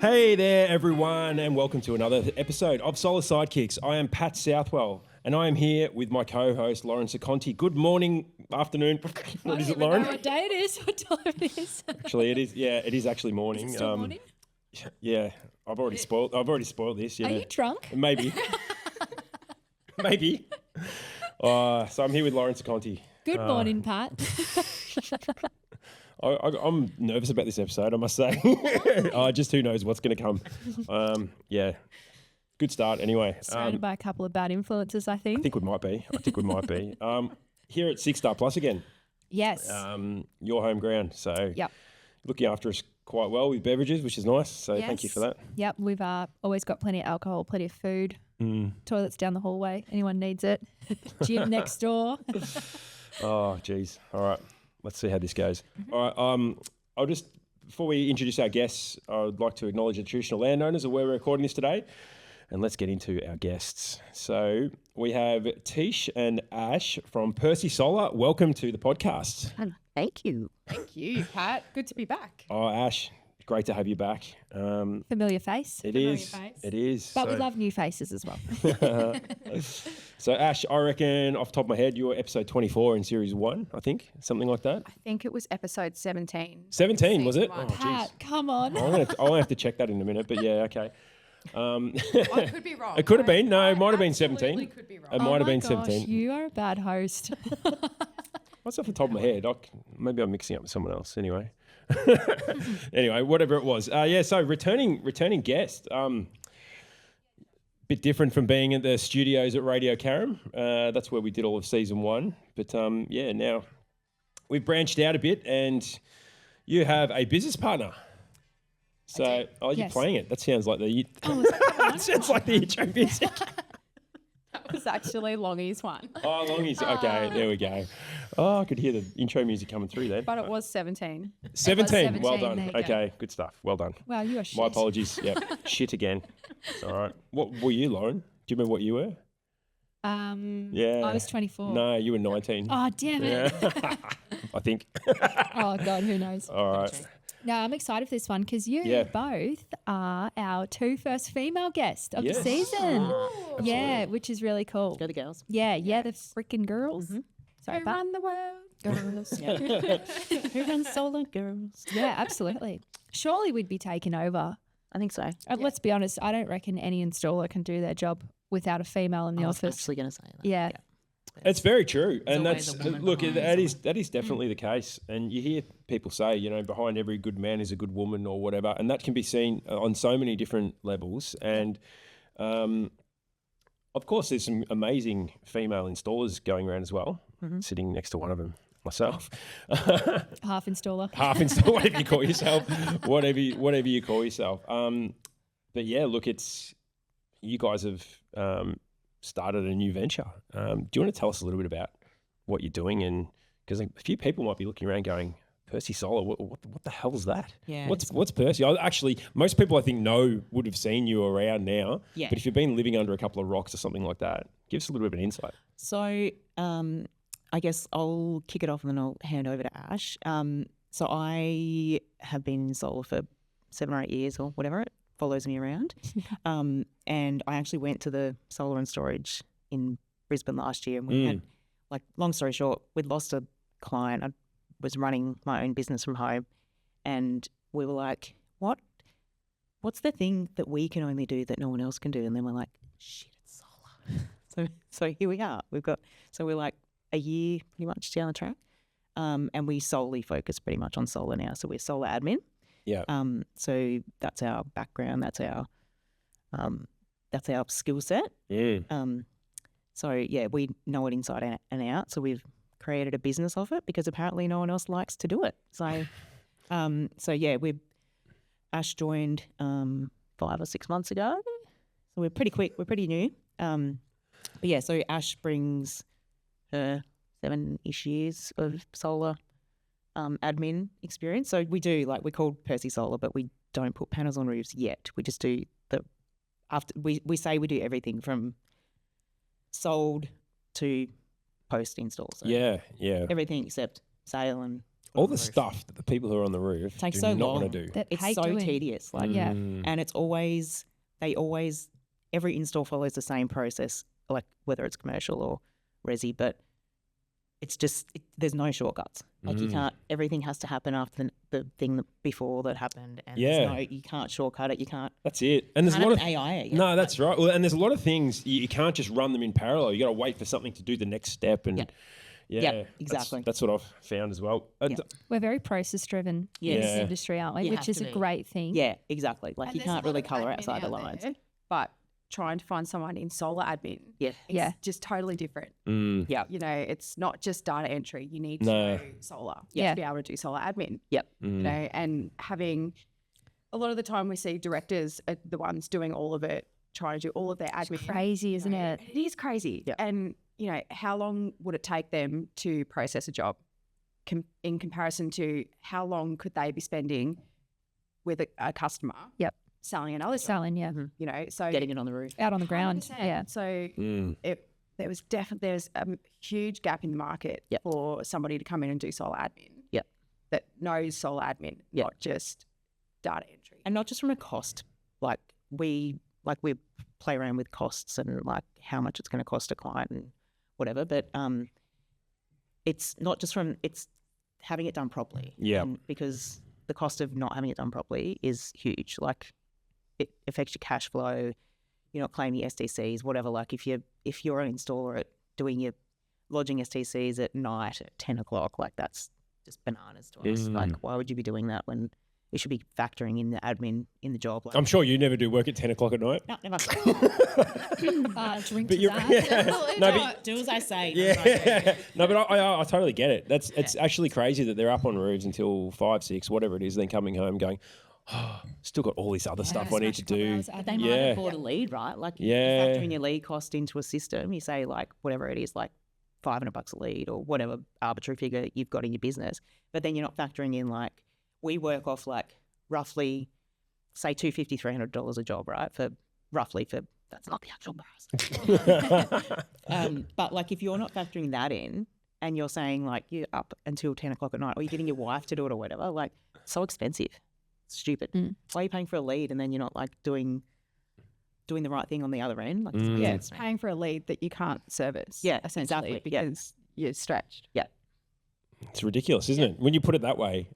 Hey there, everyone, and welcome to another episode of Solar Sidekicks. I am Pat Southwell, and I am here with my co-host, Lauren Seconti. Good morning, afternoon. What is it, Lauren? What day it is, what time it is. Actually, it is. Yeah, it is actually morning. Is it still morning? Yeah, I've already spoiled this. Yeah. Are you drunk? Maybe. Maybe. So I'm here with Lauren Seconti. Good morning, Pat. I'm nervous about this episode, I must say. Just who knows what's going to come. Yeah, good start anyway. Surrounded by a couple of bad influences, I think. I think we might be. Here at 6 Star Plus again. Yes. Your home ground. So Yep. looking after us quite well with beverages, which is nice. So thank you for that. Yep. We've always got plenty of alcohol, plenty of food. Toilets down the hallway. Anyone needs it. Gym next door. Oh, geez. All right. Let's see how this goes. All right. I'll just, before we introduce our guests, I'd like to acknowledge the traditional landowners of where we're recording this today. And let's get into our guests. So we have Teish and Ash from Percy Solar. Welcome to the podcast. Thank you. Thank you, Pat. Good to be back. Oh, Ash, great to have you back. Familiar face. It is. But we love new faces as well. So, Ash, I reckon off the top of my head, you were episode 24 in series 1, I think, something like that. I think it was episode 17. 17, was it? Season Oh, one. Pat, come on. I'll have to check that in a minute, but yeah, okay. I could be wrong. It could have been. No, I it might have been absolutely 17. Could be wrong. It might have been Gosh, 17. you are a bad host. What's off the top of my head? Maybe I'm mixing up with someone else. Anyway, anyway, whatever it was. So returning guest. Bit different from being at the studios at Radio CRM. That's where we did all of season 1. But now we've branched out a bit, and you have a business partner. So, you're Yes. playing it. That sounds like the. That sounds like the intro music. That was actually Longie's one. Oh, Longies. Okay, there we go. Oh, I could hear the intro music coming through then. But it was 17. 17. Well 17, done. there you go. Okay, good stuff. Well done. Wow, you are shit. My apologies. Yep. Shit again. All right. What were you, Lauren? Do you remember what you were? Yeah. I was 24. No, you were 19. Oh, damn it. Yeah. I think. Oh, God, who knows? All right. No, I'm excited for this one because you Yeah. both are our 2 first female guests of Yes. the season. Ooh. Yeah, which is really cool. Go the girls. Yeah, the freaking girls. Sorry, Who Pat. run the world? Girls. Yeah. Who runs Solar Girls? Yeah, absolutely. Surely we'd be taken over. I think so. Let's be honest, I don't reckon any installer can do their job without a female in the I was office. actually going to say that. Yeah. It's very true, and always that's a woman look. behind That is definitely the case, and you hear people say, behind every good man is a good woman, or whatever, and that can be seen on so many different levels. And of course, there's some amazing female installers going around as well. Sitting next to one of them, myself, Half installer. half installer, whatever you call yourself, whatever you call yourself. But yeah, look, you guys have started a new venture. Do you want to tell us a little bit about what you're doing? And because a few people might be looking around going, Percy Solar, what the hell is that? Yeah. What's Percy? Actually, most people I think would have seen you around now. Yeah. But if you've been living under a couple of rocks or something like that, give us a little bit of an insight. So I guess I'll kick it off and then I'll hand over to Ash. So I have been in solar for 7 or 8 years or whatever. It follows me around. And I actually went to the solar and storage in Brisbane last year. And we had, long story short, we'd lost a client. I was running my own business from home. And we were like, what's the thing that we can only do that no one else can do? And then we're like, shit, it's solar. So here we are. We're like a year pretty much down the track. And we solely focus pretty much on solar now. So we're solar admin. Yeah. So that's our background. That's our skill set. Yeah. So yeah, we know it inside and out. So we've created a business of it because apparently no one else likes to do it. So, Ash joined 5 or 6 months ago. So we're pretty quick. We're pretty new. But yeah, so Ash brings her 7-ish years of solar admin experience. So we do, we're called Percy Solar, but we don't put panels on roofs yet. We just do we say we do everything from sold to post install. So Yeah. everything except sale and all on the the roof. stuff that the people who are on the roof Takes do so not long. want to do. That It's hate so doing. tedious. Like, Yeah. and it's always every install follows the same process, like whether it's commercial or resi, but it's just there's no shortcuts. Like you can't. Everything has to happen after the thing before that happened, and you can't shortcut it. You can't. That's it. And there's a lot of AI. It, No, that's right. Well, and there's a lot of things you can't just run them in parallel. You got to wait for something to do the next step. And exactly. That's what I've found as well. We're very process driven in Yes. this industry, aren't we? You Which have is to a be. great thing. Yeah, exactly. Like And you there's a can't lot really of colour admin outside the out lines. there, but trying to find someone in solar admin, Yeah. it's Yeah. just totally different. Yeah. You know, it's not just data entry. You need to No. know solar Yeah. to be able to do solar admin. Yep. You know, and having a lot of the time we see directors are the ones doing all of it, trying to do all of their admin. Crazy, isn't it? It is crazy. Yeah. And, you know, how long would it take them to process a job in comparison to how long could they be spending with a customer Yep. selling another job, Selling, yeah. you know? So Getting it on the roof. Out on the ground. 100%. Yeah. So there's a huge gap in the market Yep. for somebody to come in and do solar admin. Yep. That knows solar admin, Yep. not just data entry. And not just from a cost, we play around with costs and like how much it's going to cost a client and whatever, but it's not just it's having it done properly. Yeah. And because the cost of not having it done properly is huge. Like it affects your cash flow. You're not claiming your STCs, whatever. Like if you're an installer doing your lodging STCs at night at 10 o'clock, like that's just bananas to us. Like why would you be doing that when you should be factoring in the admin in the job? Like, I'm sure you never do work at 10 o'clock at night. no, never. Drink But to you're that. no, but Do as I say. yeah, no, but I totally get it. It's actually crazy that they're up on roofs until 5, 6, whatever it is, then coming home going, oh, still got all this other stuff I need to do. But they might have bought a lead, right? Like you factor in your lead cost into a system. You say like whatever it is, like $500 a lead or whatever arbitrary figure you've got in your business. But then you're not factoring in like we work off like roughly say $250, $300 a job, right? For that's not the actual price. But like if you're not factoring that in and you're saying like you're up until 10 o'clock at night or you're getting your wife to do it or whatever, like so expensive. It's stupid. Why are you paying for a lead and then you're not like doing the right thing on the other end? Like, Yeah, it's paying for a lead that you can't service. Yeah, essentially, exactly. Yeah. because you're stretched. Yeah. It's ridiculous, isn't it? When you put it that way,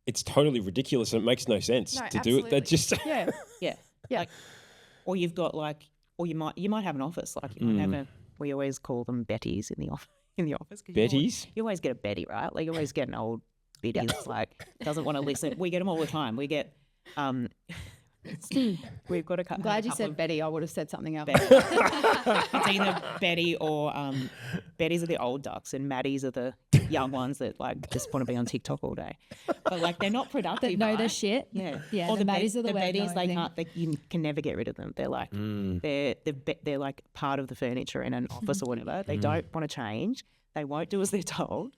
it's totally ridiculous and it makes no sense No, to do it. That just Yeah. Yeah. Yeah. Like, or you've got like, or you might have an office. Like you might have we always call them Betties in the office. 'Cause Betties? You always get a Betty, right? Like you always get an old Betty that's like doesn't want to listen. We get them all the time. We get we've got a couple. Glad you said Betty. I would have said something else. It's either Betty or Betties are the old ducks and Maddies are the young ones that like just want to be on TikTok all day. But like they're not productive. That know their right? shit. Yeah, Yeah, Or the baddies are the way of baddies. They knowing can't. You can never get rid of them. They're like they're like part of the furniture in an office or whatever. They don't want to change. They won't do as they're told.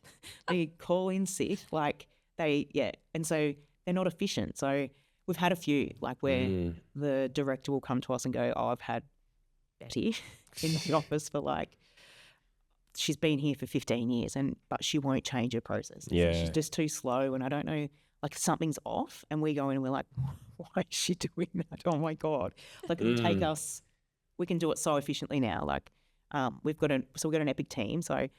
They call in sick. Like and so they're not efficient. So we've had a few like where the director will come to us and go, "Oh, I've had Betty in the office for like." She's been here for 15 years but she won't change her process. Yeah. She's just too slow and I don't know, like something's off and we go in and we're like, why is she doing that? Oh my God. Like it would take us, we can do it so efficiently now. Like we've got an epic team. So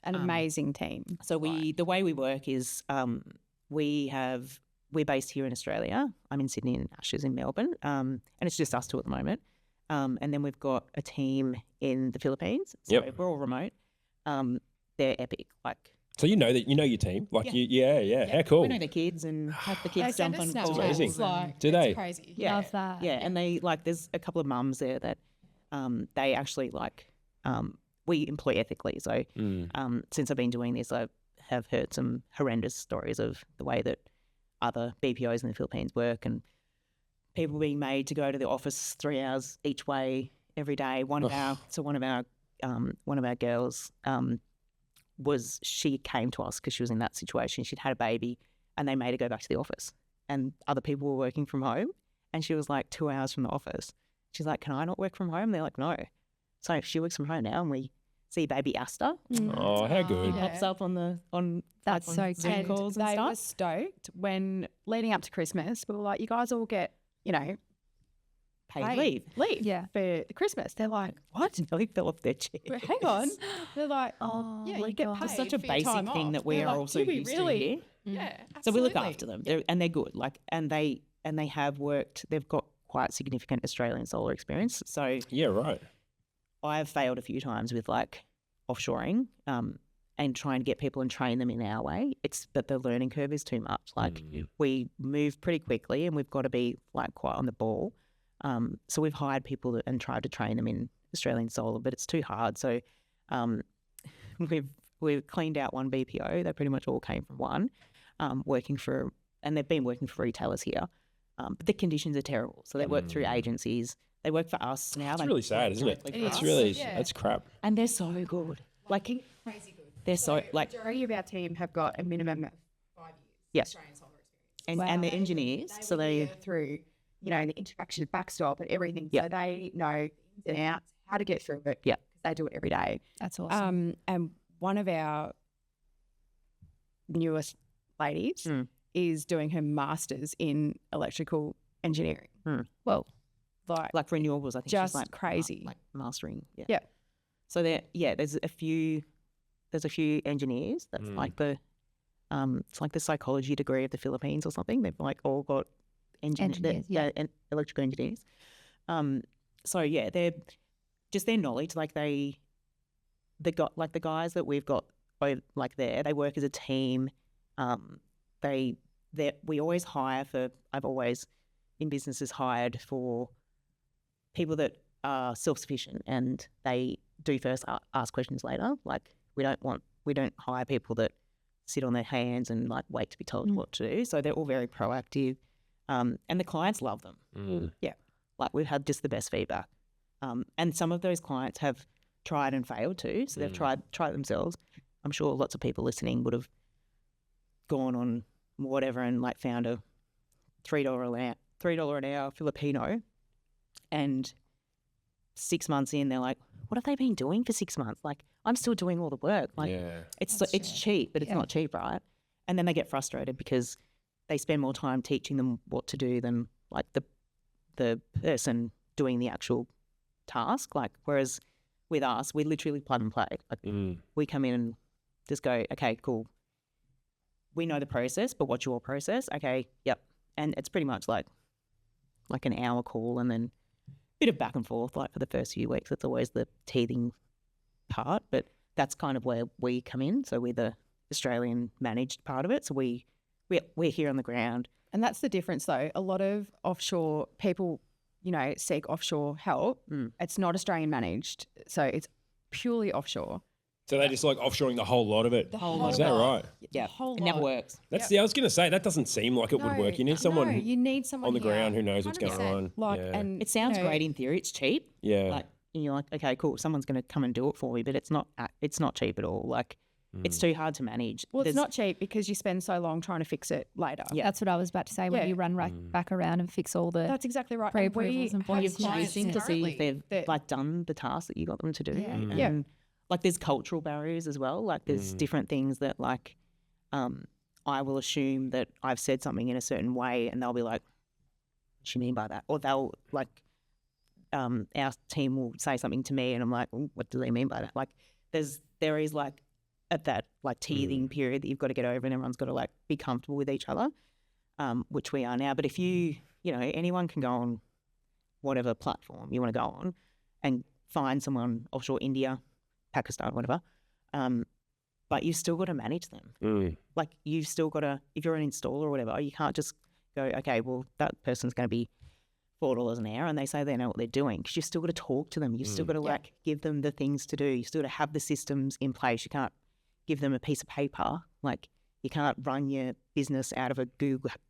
An amazing team. the way we work is we're based here in Australia. I'm in Sydney and Ash is in Melbourne. And it's just us two at the moment. And then we've got a team in the Philippines. So we're all remote. They're epic. Like so you know your team. Like how cool. we know the kids and have the kids jump on calls. amazing. Like, Do they? It's crazy. Yeah. Love that. Yeah, and they like there's a couple of mums there that they actually like we employ ethically. So since I've been doing this, I have heard some horrendous stories of the way that other BPOs in the Philippines work and people being made to go to the office 3 hours each way every day. One of our girls she came to us because she was in that situation. She'd had a baby and they made her go back to the office and other people were working from home and she was like 2 hours from the office. She's like, can I not work from home? They're like, no. So she works from home now and we see baby Asta. Oh, how good. He pops up on That's on so Zoom cute. calls and They stuff. were stoked when leading up to Christmas. We were like, you guys all get, Paid leave. Yeah. for the Christmas. They're like, what? Nearly fell off their chair. But hang on. They're like, Oh, yeah, my you get God. paid. It's such a for your basic time thing off. that we They're are like, also "Do we used really?" to here. Yeah, So we look absolutely. after them, and they're good. Like, and they have worked. They've got quite significant Australian solar experience. So Yeah, right. I have failed a few times with like offshoring, and trying to get people and train them in our way. But the learning curve is too much. Like we move pretty quickly, and we've got to be like quite on the ball. So we've hired people and tried to train them in Australian solar, but it's too hard. So we've cleaned out one BPO. They pretty much all came from one, and they've been working for retailers here. But the conditions are terrible. So they work through agencies. They work for us now. It's They really sad, work isn't it? directly for It's us. really, that's crap. And they're so good. Like, Crazy good. they're so like, Majority of our team have got a minimum of 5 years Yeah. Australian solar experience. and the engineers. So they through, the interaction with backstop and everything. Yeah. So they know the ins and outs, how to get through it. Yeah. 'Cause they do it every day. That's awesome. And one of our newest ladies is doing her master's in electrical engineering. Whoa. Like renewables, I think just she's like crazy. like mastering. Yeah. Yeah. So there's a few engineers that's like it's like the psychology degree of the Philippines or something. They've like all got Engineers, yeah. and electrical engineers. So yeah, they're just their knowledge. Like the guys that we've got like there, they work as a team. We always hire for. I've always in businesses hired for people that are self-sufficient and they do first, ask questions later. Like we don't hire people that sit on their hands and like wait to be told what to do. So they're all very proactive, and the clients love them. Yeah, like we've had just the best feedback, and some of those clients have tried and failed too. So they've tried themselves. I'm sure lots of people listening would have gone on whatever and like found a $3 an hour Filipino, and 6 months in, they're like, "What have they been doing for 6 months? Like, I'm still doing all the work. Like, it's cheap, but it's not cheap, right?" And then they get frustrated because they spend more time teaching them what to do than like the person doing the actual task. Like, whereas with us, we literally plug and play. Like, we come in and just go, "Okay, cool. We know the process, but what's your process?" "Okay, yep." And it's pretty much like an hour call and then a bit of back and forth. Like for the first few weeks, it's always the teething part, but that's kind of where we come in. So we're the Australian managed part of it. So we're here on the ground. And that's the difference though. A lot of offshore people, seek offshore help. It's not Australian managed. So it's purely offshore. So they just like offshoring the whole lot of it. Is that right? Yeah, whole it never lot. works. I was going to say, that doesn't seem like it would work. You need someone No, you need someone on the here, ground who knows what's going 100%. on. Like, Yeah. and It sounds great in theory. It's cheap. Yeah. Like, and you're like, okay, cool. Someone's going to come and do it for me, but it's not cheap at all. Like, it's too hard to manage. Well, it's There's- not cheap because you spend so long trying to fix it later. Yeah. That's what I was about to say. When Yeah. you run back around and fix all the That's exactly right. And pre-approvals and we have you're clients chasing to see if they've that- like done the task that you got them to do. Yeah. And, Yeah. like there's cultural barriers as well. Like there's different things that like I will assume that I've said something in a certain way and they'll be like, "What do you mean by that?" Or they'll like our team will say something to me and I'm like, "Oh, what do they mean by that?" Like there is like at that like teething period that you've got to get over and everyone's got to like be comfortable with each other, which we are now. But if anyone can go on whatever platform you want to go on and find someone offshore India, Pakistan, whatever, but you've still got to manage them. Like you've still got to, if you're an installer or whatever, you can't just go, "Okay, well that person's going to be $4 an hour," and they say they know what they're doing, because you've still got to talk to them. You've still got to like give them the things to do. You still got to have the systems in place. You can't give them a piece of paper. Like you can't run your business out of a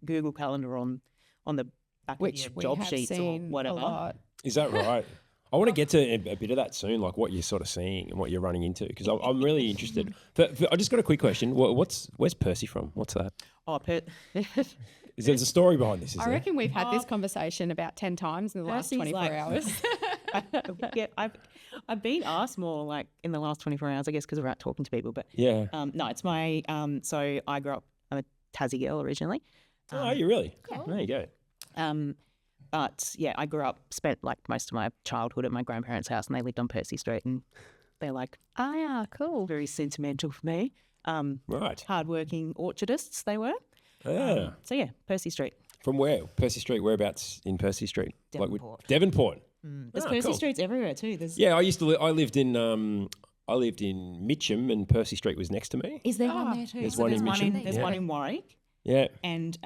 Google Calendar on the back Which of your we job have sheets or seen whatever. a lot. Is that right? I want to get to a bit of that soon, like what you're sort of seeing and what you're running into, because I'm really interested. I just got a quick question. Where's Percy from? What's that? Oh, There's a story behind this, is I there? reckon we've had this conversation about 10 times in the last Percy's 24 like- hours. Yeah, I've been asked more like in the last 24 hours, I guess, because we're out talking to people. But Yeah. no, it's my so I grew up. I'm a Tassie girl originally. Oh, are you really? There you go. But yeah, I grew up, spent like most of my childhood at my grandparents' house, and they lived on Percy Street, and they're like cool. very sentimental for me. Right. Hardworking orchardists they were. Yeah. So yeah, Percy Street. From where? Percy Street. Whereabouts in Percy Street? Devonport. Devonport. There's Ah, Percy cool. Streets everywhere too. There's Yeah, I used to. I lived in. I lived in Mitcham, and Percy Street was next to me. Is there one there too? There's So one in Mitcham. There's Yeah. one in Warwick, Yeah. and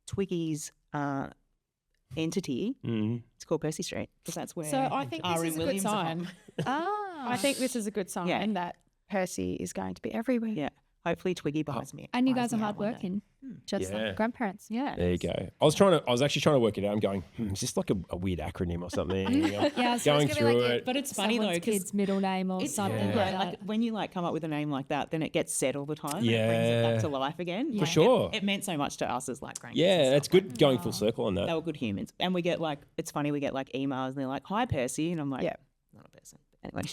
Twiggy's entity. It's called Percy Street because that's where. So I think this R.M. is a good Williams are sign. from. I think this is a good sign Yeah. that Percy is going to be everywhere. Yeah, hopefully Twiggy buys me. And you buys guys are me out one day. hardworking, just Yeah. like grandparents. Yeah. There you go. I was actually trying to work it out. I'm going, is this like a weird acronym or something? Yeah, so Going it's gonna be through like it. But it's funny though someone's because kid's middle name or something Yeah. like yeah, that. like when you like come up with a name like that, then it gets said all the time. And it brings Yeah. it back to life again. For Like, sure. It meant so much to us as like grandkids. Yeah, and that's stuff. good going full circle on They that. were good humans, and we get like it's funny. We get like emails, and they're like, "Hi, Percy," and I'm like, Yeah. not a person." Anyway,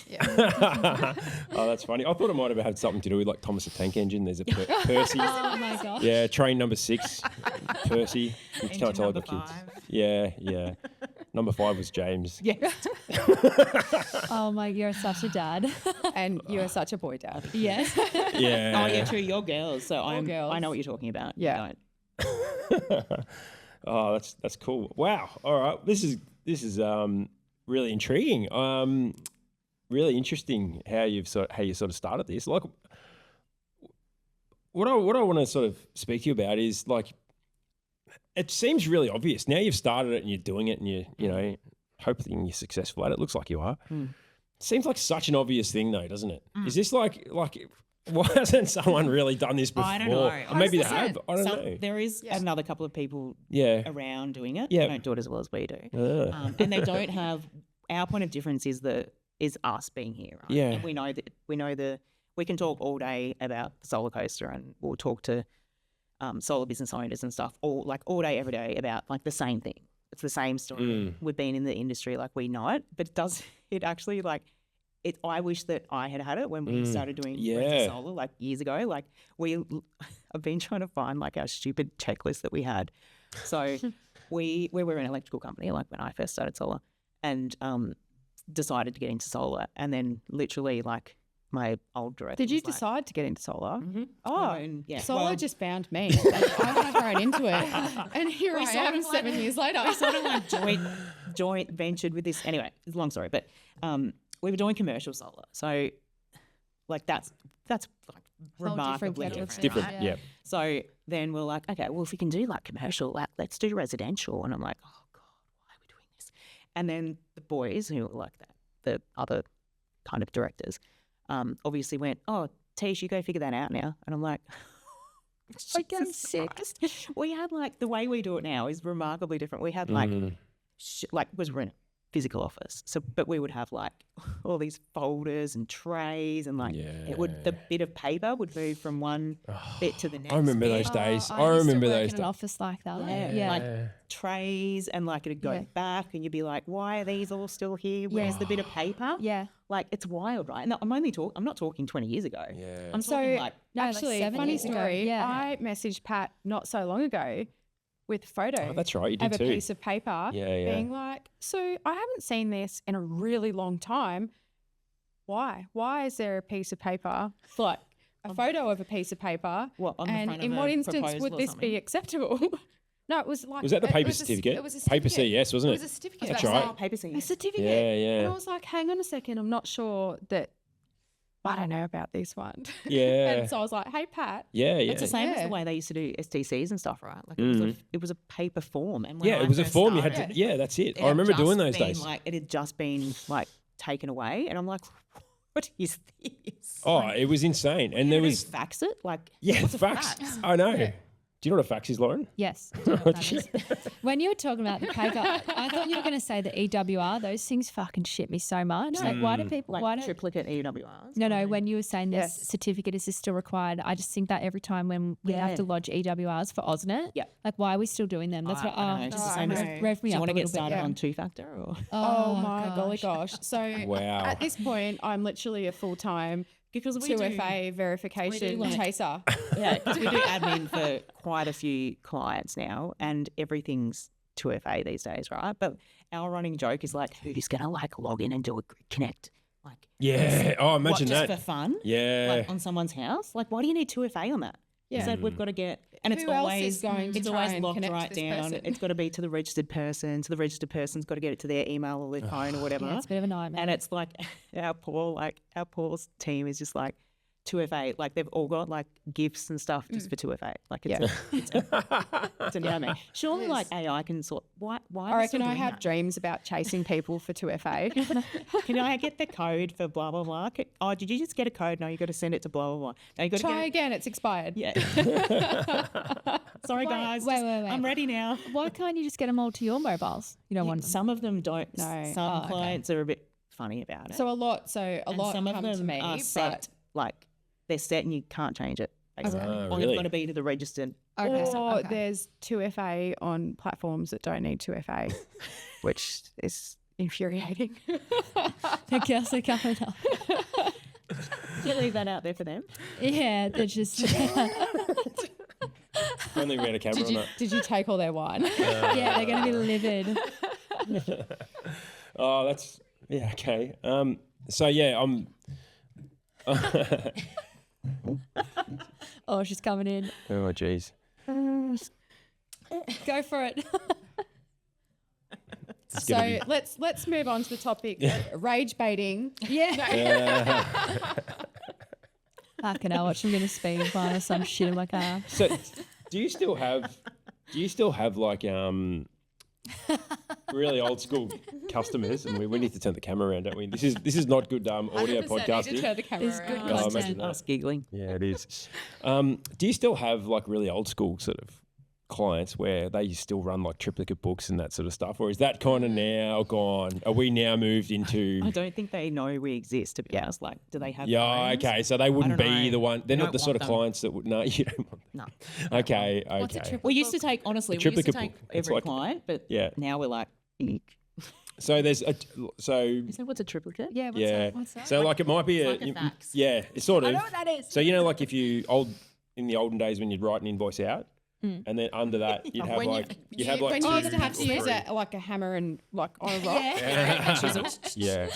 Oh, that's funny. I thought it might have had something to do with like Thomas the Tank Engine. There's a Percy. Oh my gosh. Yeah, train number 6, Percy. I'm trying to tell number the kids. 5. Yeah. Number 5 was James. yeah, Oh my, you're such a dad. And you are such a boy dad. Yes. Yeah. oh yeah, true. You're girls, so I girls. know what you're talking about. You Yeah. don't. Oh, that's cool. Wow. All right. This is really intriguing. Really interesting how you sort of started this. Like, what I want to sort of speak to you about is like, it seems really obvious now. You've started it and you're doing it, and you know, hoping you're successful at it. Looks like you are. Seems like such an obvious thing, though, doesn't it? Is this like? Why hasn't someone really done this before? I don't know. Or maybe they have. I don't So know. there is another couple of people Yeah. around doing it. Yeah. They don't do it as well as we do. And they don't have. Our point of difference is us being here. Right? Yeah. And we can talk all day about the solar coaster, and we'll talk to solar business owners and stuff all day, every day about like the same thing. It's the same story. We've been in the industry, like we know it, but it actually like it. I wish that I had it when we started doing Percy Solar like years ago. Like I've been trying to find like our stupid checklist that we had. So we were an electrical company like when I first started solar, and decided to get into solar, and then literally like my old director. Did you was like, decide to get into solar? Oh, Oh, yeah. Solar Well, just found me. And I went right into it. And here I sort am of like- 7 years later. we sort of like joint ventured with this. Anyway, it's a long story, but we were doing commercial solar. So like that's like remarkably kettle of different. fish. Different. Right. Yeah. So then we're like, okay, well, if we can do like commercial, let's do residential. And I'm like, oh God, why are we doing this? And then the boys who were like the other kind of directors obviously went, oh, Teish, you go figure that out now. And I'm like, I get Jesus sick. Christ. We had like the way we do it now is remarkably different. We had like was we're in a physical office, so but we would have like all these folders and trays, and like the bit of paper would move from one bit to the next. I remember bit. those days. I used to remember work those in an days. office like that. Yeah, Yeah. like trays, and like it'd go Yeah. back, and you'd be like, "Why are these all still here? Where's the bit of paper?" Yeah. Like it's wild, right? And I'm not talking 20 years ago. Yeah. I'm So talking like No, like actually, 7 funny years ago. story. Yeah. I messaged Pat not so long ago with a photo Oh, that's right. You of did a too. piece of paper Yeah, yeah. being like, so I haven't seen this in a really long time. Why? Why is there a piece of paper, like a photo of a piece of paper? What, on the and front in of what a instance proposal would or this something? be acceptable? No, it was like Was that the it paper was certificate? It was a Paper certificate. CS, wasn't It it? was a certificate. That's I was right. like, paper scene. a certificate. Yeah, And I yeah. was like, hang on a second, I'm not sure that I don't know about this one. Yeah. And so I was like, hey Pat. Yeah, yeah. It's the same as Yeah. the way they used to do STCs and stuff, right? Like it was a paper form, and when Yeah, I it was a first form you had started, to. Yeah, that's it. it I had remember just doing those been, days. Like it had just been like taken away, and I'm like, what is this? Oh, Like, it was insane. And you there know, was fax it, like yeah, what's a fax. I know. Do you know what a fax is, Lauren? Yes. I do know what that is. When you were talking about the cake, I thought you were going to say the EWR. Those things fucking shit me so much. Like, why do people? Like why do? triplicate EWRs? No. When you were saying this Yes. certificate is this still required, I just think that every time when we have to lodge EWRs for AusNet, Yeah. like why are we still doing them? That's what. I don't know, just the same as- rev me Do you up want a to get little bit. started yeah. on two-factor or? Oh, my golly gosh. So Wow. at this point, I'm literally a full-time Because we do- 2FA verification like- chaser. Yeah, because we do admin for quite a few clients now, and everything's 2FA these days, right? But our running joke is like, who's gonna like log in and do a grid connect? Like, Yeah. Oh, imagine what, just that. for fun? Yeah. Like on someone's house? Like, why do you need 2FA on that? Yeah. Said we've got to get, and it's Who else always is going to it's try always and locked connect right this down. person? It's got to be to the registered person. So the registered person's got to get it to their email or their phone or whatever. Yeah, it's a bit of a nightmare. And it's like our poor team is just like 2FA. Like they've all got like gifts and stuff just for 2FA. Like it's it's a nightmare. Surely like AI can sort. Why? I reckon I have dreams about chasing people for 2FA. Can I get the code for blah blah blah? Oh, did you just get a code? No, you got to send it to blah blah blah. No, you got to Try get it. again, it's expired. Yeah. Sorry guys. wait. I'm ready now. Why can't you just get them all to your mobiles? You don't want them. Some of them don't. No. Some okay. clients are a bit funny about it. So a lot And come some of them to me, are set. Like they're set and you can't change it. Basically. Oh, Or really? you've got to be to the registered. Okay. or there's 2FA on platforms that don't need 2FA, which is infuriating. The girls are coming up. You leave that out there for them. Yeah, they're just Only we had a camera on that. Did you take all their wine? yeah, they're going to be livid. Oh, that's yeah. Okay. So yeah, I'm. Oh, she's coming in. Oh, jeez. Go for it. So let's move on to the topic rage baiting. Yeah. Fucking hell, watch, I'm going to speed by or some shit in my car. So, do you still have like really old school customers? And we need to turn the camera around, don't we? This is not good audio podcasting. Turn the camera It's good around. Oh, content. imagine that. Us giggling. Yeah, it is. Do you still have like really old school sort of clients where they still run like triplicate books and that sort of stuff, or is that kind of now gone? Are we now moved into? I don't think they know we exist, to be honest. Like, do they have Yeah, phones? okay. So they wouldn't don't be know. the one. They're We not don't the sort want of them. clients that would. No, you don't want. No. Okay, What's a okay. triple We used to book? take, honestly, A we used to triplicate take book. It's every like- client, but Yeah. now we're like, eek. So there's a so Is that what's a triplicate? Yeah, what's yeah. that? What's that? So like it might be like a fax. yeah, it's sort I of. know what that is. So you know, like if you in the olden days when you'd write an invoice out, and then under that you'd have When like you'd have like when you two used to have or to use three. it like a hammer and like on a rock. Yeah,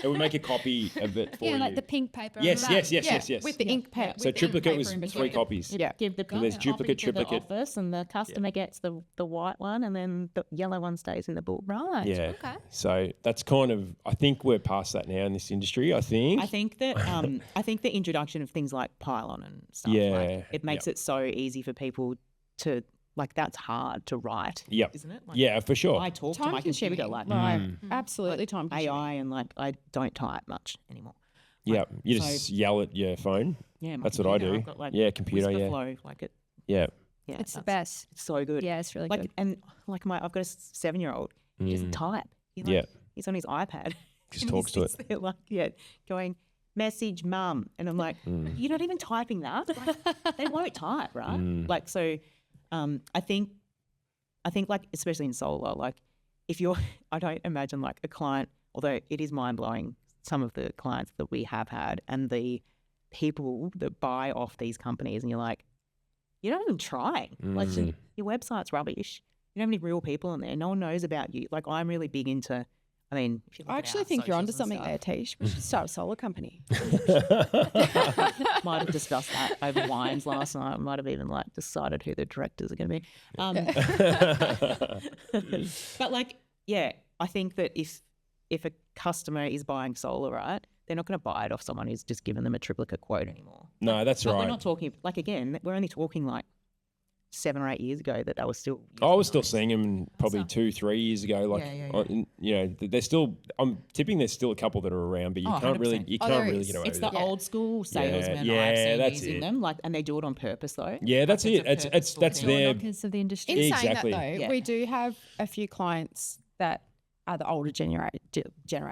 it would make a copy of it for Yeah, you. like the pink paper. yes, and yes, that. yes, yes. With the ink pad. So triplicate was in 3 between. copies. Yeah. Give the there's copy duplicate, to the triplicate. office, and the customer gets the white one, and then the yellow one stays in the book. Right. Yeah. Okay. So that's kind of. I think we're past that now in this industry. I think. I think that I think the introduction of things like pylon and stuff, Yeah, like, it makes it so easy for people to like. That's hard to write, Yep. isn't it? Like, Yeah, for sure. I talk to Time my computer consuming. like Right. Absolutely time consuming. AI, and like I don't type much anymore. Yeah, you so- just yell at your phone. Yeah, my That's what I computer, do. I've got, like, Yeah, computer, whisper yeah. flow, like it. Yeah. Yeah, It's the that's- best. It's so good. Yeah, it's really like good. and like I've got a 7-year-old. He doesn't type. He, like, Yeah. he's on his iPad. Just and he talks to it. sits there, like going message mum, and I'm like, you're not even typing that. Like, they won't type, right? Like so, I think like especially in solar, like if you're, I don't imagine like a client, although it is mind blowing. Some of the clients that we have had and the people that buy off these companies, and you're like, you're not even trying. Like your website's rubbish. You don't have any real people in there. No one knows about you. Like I'm really big into. I mean, if you look I at actually our think you're onto socials and something stuff, there, Teish. We should start a solar company. Might have discussed that over wines last night. Might have even like decided who the directors are going to be. But like, yeah, I think that if a customer is buying solar, right, they're not going to buy it off someone who's just given them a triplicate quote anymore. No, that's But right. we're not talking like again. We're only talking like 7 or 8 years ago that they were still. I was still seeing them probably 2-3 years ago. Like, they're still. I'm tipping there's still a couple that are around, but you can't really, 100%. there really is. get away It's with the it. old school salesmen Yeah, I've seen that's using it. them, like, and they do it on purpose though. Yeah, that's Like, it. it's a That's purposeful their. thing. Knockers of the industry. In Exactly. saying that though, Yeah. we do have a few clients that are the older generation,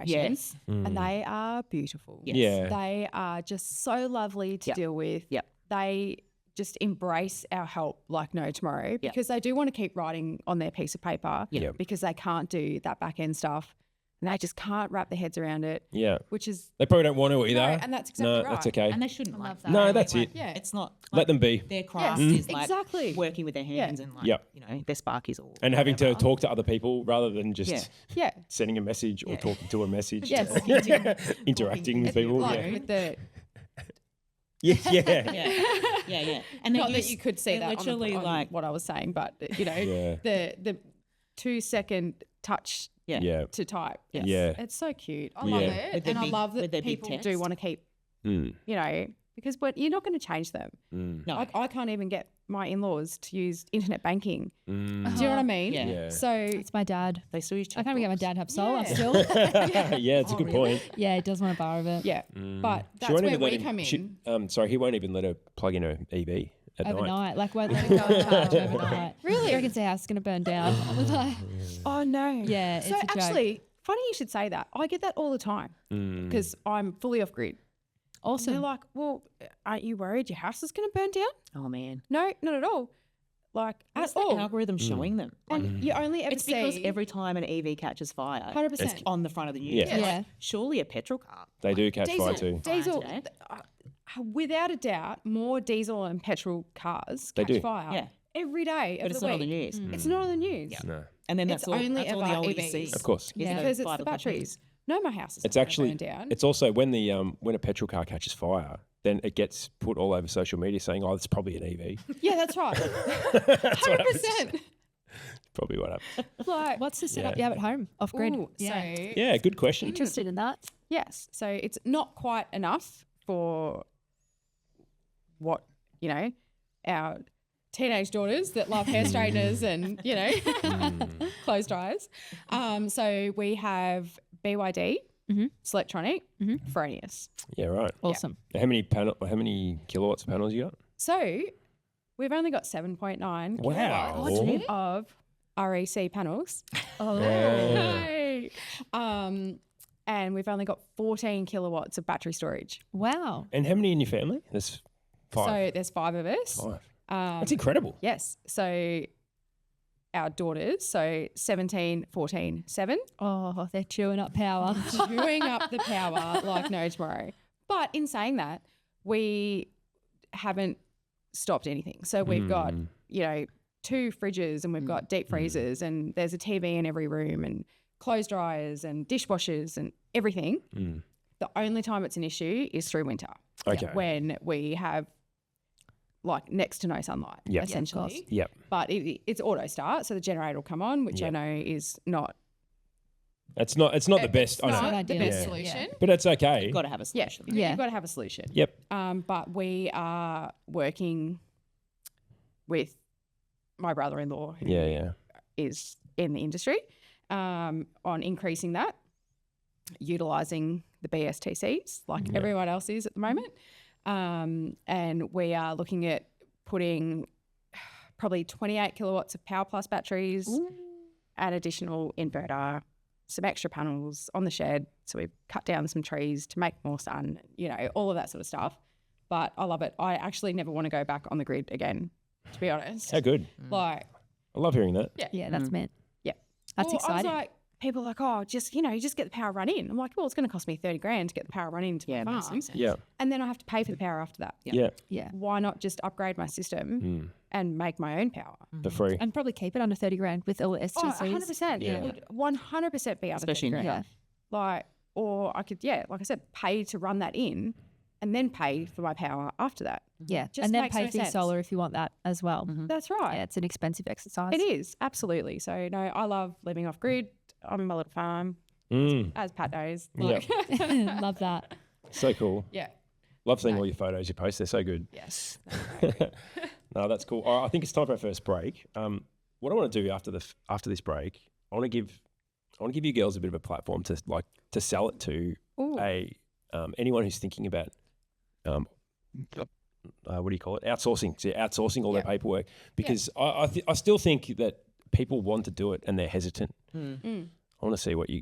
Yes. and they are beautiful. Yes. Yeah. They are just so lovely to Yep. deal with. Yep. They just embrace our help like no tomorrow because they do want to keep writing on their piece of paper Yep. because they can't do that back end stuff and they just can't wrap their heads around it, Yeah. which is They probably don't want to either. and that's exactly no, right. that's okay. And they shouldn't. love Like, that. No, that's it. Yeah. It's not. Let like, them be. Their craft Yes, is like exactly. working with their hands and like Yep. their sparkies or And having to whatever. talk to other people rather than just Yeah. Yeah. sending a message or talking to a message. Yes. Interacting with people. Like Yeah. with the Yeah. Yeah. And not that you could see they're that literally on like what I was saying, but you know, Yeah. the 2-second touch Yeah. to type. Yes. Yeah. It's so cute. I Yeah. love With it. their And I big- love with that their big people do text. want to keep, Mm. you know, because you're not going to change them. No. I can't even get my in-laws to use internet banking. Mm. Do you know what I mean? Yeah. Yeah. So It's my dad. They still use I can't even get my checkbooks. dad to have solar Yeah. still. Yeah, it's a good point. Yeah, he does want to borrow it. yeah, but She that's won't where even let we him- come in. sorry, he won't even let her plug in her EV at night. Overnight, like won't let him go on charge overnight. Really? He reckons the house is going to burn down. I was like, Oh no. Yeah, So it's a joke. actually, funny you should say that. I get that all the time Mm. because I'm fully off grid. They're awesome. like, "Well, aren't you worried your house is going to burn down?" Oh man. No, not at all. Like What's at the all. algorithm showing them? And you only ever It's because see every time an EV catches fire, 100%. it's on the front of the news. Yeah. It's like, Yeah. surely a petrol car. They do catch diesel, fire too. diesel, today. without a doubt, more diesel and petrol cars They catch do. fire Yeah. every day But of it's the not on the week. news. It's not on the news. No. And then It's that's all, only that's all the ever old you EVs. see. Of course. Yeah. Because it's Five the o'clock news. batteries. No, my house is It's not gonna actually burn down. it's also when the when a petrol car catches fire, then it gets put all over social media saying, "Oh, it's probably an EV." Yeah, that's right. That's what happens. 100%. Probably what happens. Like, What's the setup Yeah. you have at home off grid? ooh, Yeah. so Yeah, good question. Interested in that? yes, so it's not quite enough for what you know our teenage daughters that love hair straighteners and you know clothes dryers. So we have BYD, Selectronic, Fronius. Yeah, right. Awesome. How many kilowatts of panels you got? So we've only got 7.9 Wow. kilowatts of REC panels. Oh, Yeah. And we've only got 14 kilowatts of battery storage. wow. And how many in your family? There's 5. So there's 5 of us. 5. That's incredible. Yes. So our daughters, so 17, 14, 7, Oh, they're chewing up power. chewing up the power like no tomorrow. But in saying that, we haven't stopped anything. So we've got, you know, 2 fridges and we've got deep freezers and there's a TV in every room and clothes dryers and dishwashers and everything. The only time it's an issue is through winter. Okay. When we have like next to no sunlight, Yep. essentially. Yep. But it's auto start, so the generator will come on, which I Yep. know is not It's not the best. I know. not the ideal. best Yeah. solution. But it's okay. You've got to have a Yeah, solution. Yeah. you've got to have a solution. Yep. But we are working with my brother-in-law, who Yeah. is in the industry, on increasing that, utilising the BSTCs like everyone else is at the moment. And we are looking at putting probably 28 kilowatts of Power Plus batteries, an additional inverter, some extra panels on the shed. So we've cut down some trees to make more sun, you know, all of that sort of stuff. But I love it. I actually never want to go back on the grid again, to be honest. How good. Like, I love hearing that. Yeah, that's meant. yeah. That's Well, exciting. I was like, people are like, oh, just, you know, you just get the power run in. I'm like, well, it's going to cost me 30 grand to get the power run into Yeah, my makes farm. sense. Yeah. And then I have to pay for the power after that. Yeah. yeah. Why not just upgrade my system and make my own power? For free. And probably keep it under 30 grand with all the Oh, STCs. 100%. Yeah. It would 100% be under Especially 30 now. grand. Like, or I could, like I said, pay to run that in and then pay for my power after that. Yeah. Just And then makes pay no for your sense. solar if you want that as well. That's right. Yeah, it's an expensive exercise. It is, absolutely. So, no, I love living off grid. I'm in my little farm, as Pat knows. Like, Love that. So cool. yeah. Love seeing all your photos you post. They're so good. Yes. No, that's cool. All right, I think it's time for our first break. What I want to do after this break, I want to give you girls a bit of a platform to sell it to anyone who's thinking about what do you call it? Outsourcing. So outsourcing all their paperwork, because I still think that people want to do it and they're hesitant. I want to see what you.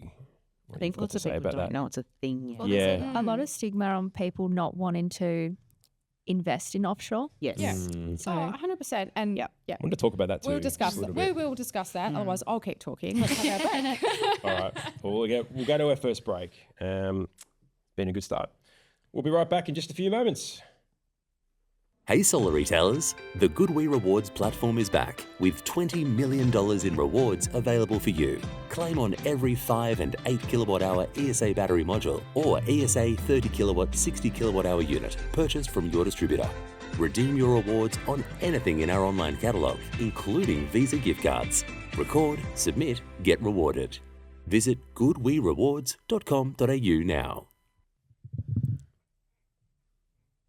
I think lots of people don't know it's a thing yet. Well, there's a lot of stigma on people not wanting to invest in offshore. Yes. Yeah. So 100%. And I want to talk about that too. we'll discuss just a that. little bit. We will discuss that. Otherwise, I'll keep talking. Let's have our break. All right. Well, we'll go to our first break. Been a good start. We'll be right back in just a few moments. Hey solar retailers, the GoodWe Rewards platform is back with $20 million in rewards available for you. Claim on every 5 and 8 kilowatt hour ESA battery module or ESA 30 kilowatt 60 kilowatt hour unit purchased from your distributor. Redeem your rewards on anything in our online catalogue, including Visa gift cards. Record, submit, get rewarded. Visit goodwerewards.com.au now.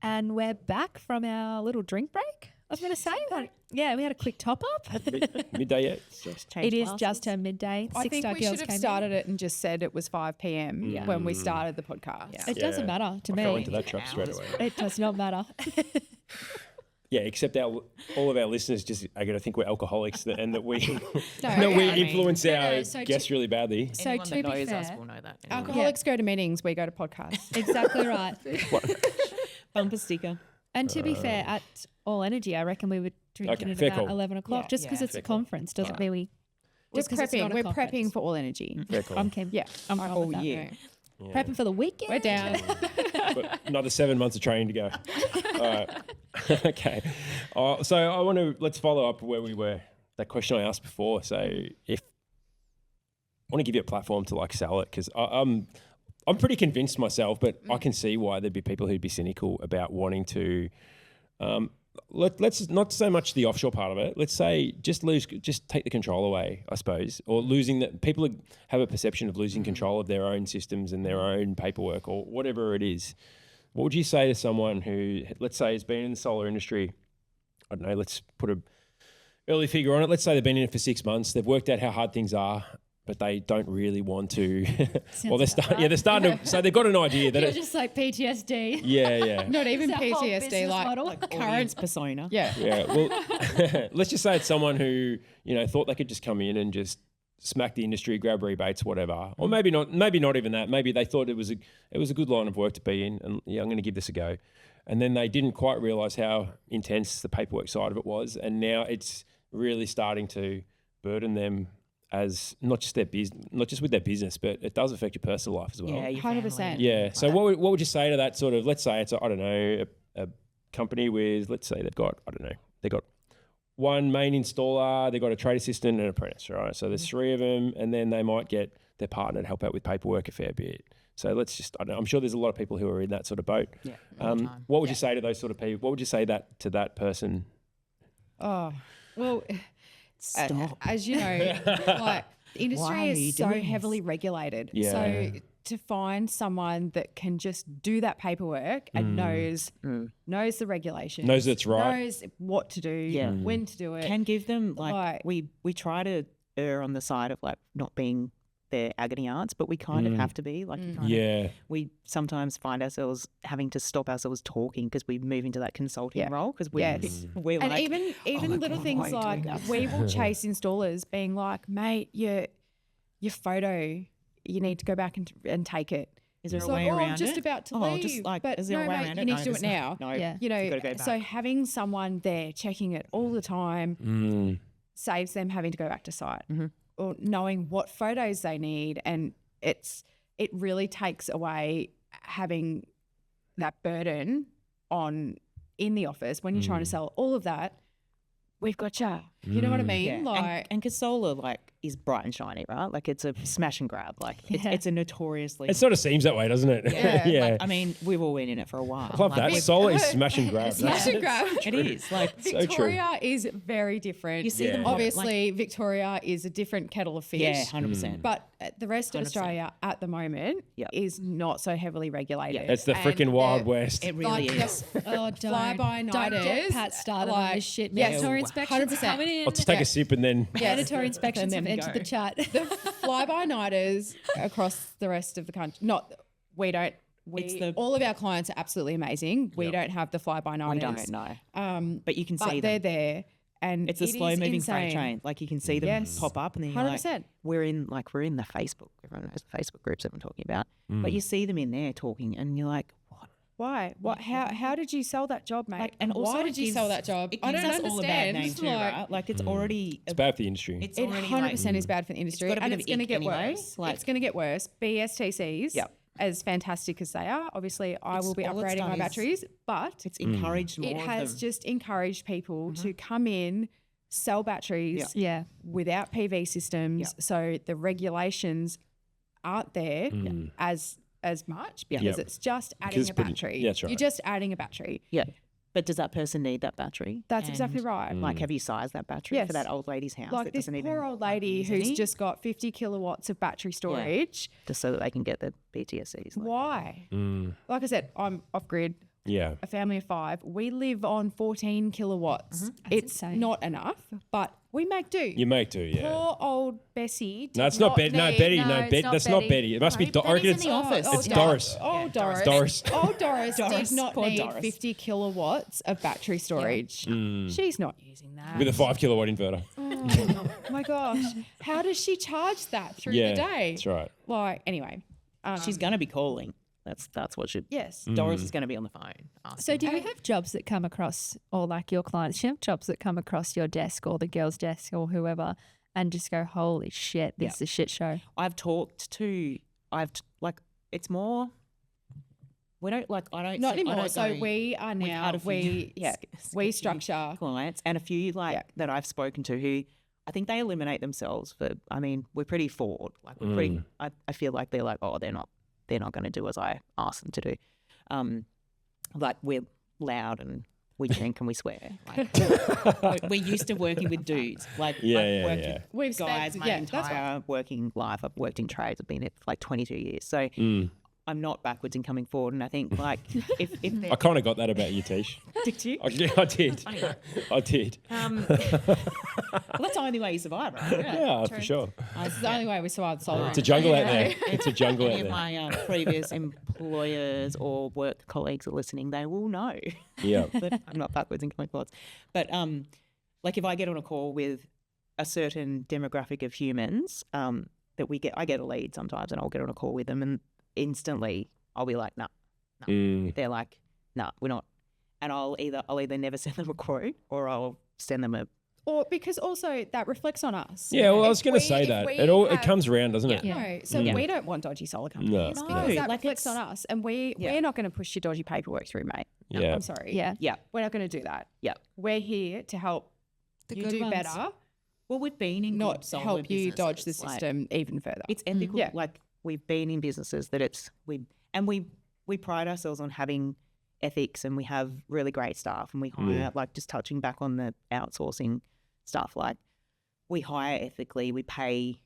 And we're back from our little drink break. I was going to say, we had a quick top up. Midday yet? It is just turned midday. I think Six-star we girls should have came started it and just said it was 5 p.m. when we started the podcast. in. It doesn't matter to I me. fell into that trap straight away. It does not matter. Yeah, except all of our listeners just are going to think we're alcoholics and that we No, influence our so guests really badly. So Anyone to that be knows fair, us will know that. Alcoholics go to meetings, we go to podcasts. exactly right. Bumper sticker. And to be fair, at All Energy, I reckon we were drinking at fair about call. 11 o'clock. Yeah, just because it's a conference doesn't mean we. We're Just 'cause it's not prepping. a We're conference. prepping for All Energy. Fair call. I'm keen. Yeah. I'm fine with that. Yeah. Prepping for the weekend. We're down. But another 7 months of training to go. All right. Okay. So let's follow up where we were. That question I asked before. So if I want to give you a platform to sell it, because I'm pretty convinced myself, but I can see why there'd be people who'd be cynical about wanting to. Let's not so much the offshore part of it. Let's say just take the control away, I suppose, or losing that. People have a perception of losing control of their own systems and their own paperwork or whatever it is. What would you say to someone who, let's say, has been in the solar industry? I don't know. Let's put a early figure on it. Let's say they've been in it for 6 months. They've worked out how hard things are, but they don't really want to. Well, they're starting to. So they've got an idea that You're just like PTSD. Yeah. Not even It's our whole PTSD, business model. Like current. audience persona. Yeah. Yeah, well, let's just say it's someone who thought they could just come in and just smack the industry, grab rebates, whatever, or maybe not even that. Maybe they thought it was a good line of work to be in, and I'm going to give this a go, and then they didn't quite realise how intense the paperwork side of it was, and now it's really starting to burden them as not just with their business, but it does affect your personal life as well. Yeah, your 100%. family. Yeah. So what would you say to that sort of? Let's say it's a company with, let's say they've got one main installer, they've got a trade assistant and an apprentice, right? So there's 3 of them, and then they might get their partner to help out with paperwork a fair bit. So let's just, I don't know, I'm sure there's a lot of people who are in that sort of boat. Yeah. all the time. What would you say to those sort of people? What would you say to that person? Oh, well, Stop. as you know, the industry Why are you is so doing this? heavily regulated. Yeah. So to find someone that can just do that paperwork and knows the regulations, Knows it's right. knows what to do, Yeah. when to do it. Can give them Like- we try to err on the side of not being their agony aunts, but we kind of have to be Yeah. we sometimes find ourselves having to stop ourselves talking because we move into that consulting Yeah. role because we're and like, even my little God, things why are you doing like that? we will chase installers being like, mate, your photo, you need to go back and take it. is there It's a like, way oh, around I'm just it? about to Oh, leave. just like, but is there no, a way mate, around you it? need No, to do it there's now. No, Yeah. You know, gotta go so back. having someone there checking it all the time saves them having to go back to site or knowing what photos they need, and it really takes away having that burden in the office when you're trying to sell all of that. We've got you. You know what I mean? Yeah. Like, and because solar is bright and shiny, right? Like it's a smash and grab. Like Yeah. it's a notoriously. It sort of seems that way, doesn't it? Yeah, Like, I mean, we've all been in it for a while. I love Like, that. Solar is smash and grab. Smash and grab. It is like So true. Victoria is very different. You see Yeah. them Obviously, Victoria is a different kettle of fish. yeah, 100%. But the rest of 100%. Australia at the moment Yep. is not so heavily regulated. It's the And freaking Wild they're- West. It really Like, is. Oh, don't Fly-by-nighters, get Pat started on like- this shit. Yes, Mandatory inspections 100%. coming in. I'll just take a sip and then. Mandatory inspections have then entered go. the chat. The fly-by-nighters across the rest of the country. We don't. All of our clients are absolutely amazing. We don't have the We fly-by-nighters. don't know. But you can But see they're them. there, and It's a it is slow-moving freight insane. train. Like you can see them Yes. pop up, and then you're like, 100%. we're in the Facebook. Everyone knows the Facebook groups everyone's talking about. But you see them in there talking, and you're like, what? Why? What? How did you sell that job, mate? And also why it did you gives- sell that job? It I gives don't us all a bad understand. name It's too, like- right? Like it's already. It's bad for the industry. It's It already 100% like, is bad for the industry, got a bit and of it's going to ick get anyway, worse. like- It's going to get worse. BSTCs, Yep. as fantastic as they are, obviously I will be all it's upgrading done my is- batteries, but it's encouraged more. it of has them. just encouraged people to come in, sell batteries Yeah. without PV systems, Yep. so the regulations aren't there as much because Yep. it's just adding Because a it's pretty- battery. yeah, that's right. You're just adding a battery. Yeah. But does that person need that battery? That's exactly And, right. Like, have you sized that battery Yes. for that old lady's house? Like that this doesn't poor even, old like, lady use who's any? just got 50 kilowatts of battery storage. Just so that they can get the BTSCs. Like, Why? Like I said, I'm off grid. Yeah. A family of 5. We live on 14 kilowatts. It's insane. not enough, but we make do. You make do, yeah. Poor old Bessie. No, it's not Betty. No, need- Betty. no, No, it's Betty. not That's not Betty. Betty. It must be. Betty's I reckon in it's the office. It's Doris. Oh, Doris. Doris. Oh, Doris Doris. did not Poor need Doris. 50 kilowatts of battery storage. She's not using that. With a 5 kilowatt inverter. Oh my gosh. How does she charge that through Yeah, the day? that's right. Like, anyway. She's going to be calling. That's what should. Yes. Doris is going to be on the phone. So do you have jobs that come across, or like your clients, do you have jobs that come across your desk or the girl's desk or whoever and just go, holy shit, this is a shit show? Like, it's more. We don't like. I don't. Not I don't anymore. So go- we are we've now, had a few we sketchy structure. clients and a few that I've spoken to who I think they eliminate themselves for. I mean, we're pretty forward. Like we're pretty. I feel like they're like, oh, they're not going to do as I ask them to do. Like we're loud and we drink and we swear. Like, we're used to working with dudes. Like Yeah, I've yeah, worked yeah. with We've guys spent- my yeah, that's entire working life. I've worked in trades. I've been here for like 22 years. So I'm not backwards in coming forward. And I think like if they're, I kind of got that about you, Teish. did you? Yeah, I did. I did. Well, that's the only way you survive, right? Yeah, for sure. It's the only way we survive the solar. It's a jungle out there. It's a jungle Any out of there. my previous employers or work colleagues are listening, they will know Yeah. that I'm not backwards in coming forwards. But like if I get on a call with a certain demographic of humans that I get a lead sometimes, and I'll get on a call with them, and instantly I'll be like, nah. They're like, nah, we're not. And I'll either never send them a quote or I'll send them a. Or because also that reflects on us. Yeah, well, I If was going to say if that. we It have- comes around, doesn't it? No, so we don't want dodgy solar companies No. because that like reflects it's- on us, and we're not going to push your dodgy paperwork through, mate. No, Yeah. I'm sorry. Yeah. Yeah, We're not going to do that. yeah. We're here to help you good do ones. better, Well, we've been in not good solar help you dodge the businesses, like, system even further. It's ethical. Yeah. Like we've been in businesses that we pride ourselves on having ethics, and we have really great staff, and we hire like just touching back on the outsourcing stuff. Like we hire ethically, we pay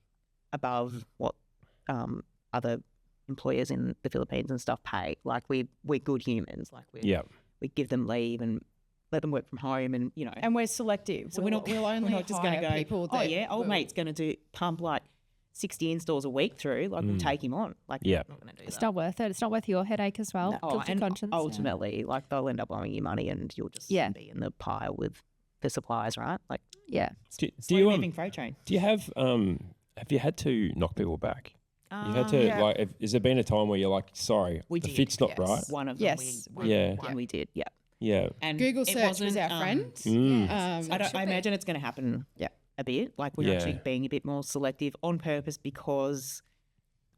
above what other employers in the Philippines and stuff pay. Like we're good humans. Like we give them leave and let them work from home, and and we're selective. so we're not we'll only we're not just going to hire go. people Oh that yeah, old will- mate's going to pump like 60 installs a week through. Like we'll take him on. Like Yeah. we're not going to do It's that. not worth it. It's not worth your headache as well. Oh, Guilty and conscience. yeah. ultimately, like they'll end up owing you money, and you'll just Yeah. be in the pile with the suppliers, right? Like Yeah. Do slow you moving freight train. do you have you had to knock people back? You've had to yeah. like. Has there been a time where you're like, sorry, We the did, fit's not yes. right? One of them, Yes. Yeah. one we did, yeah. Yeah. And Google it search was wasn't, our friend. I imagine it's going to happen, a bit. Like we're Yeah. actually being a bit more selective on purpose because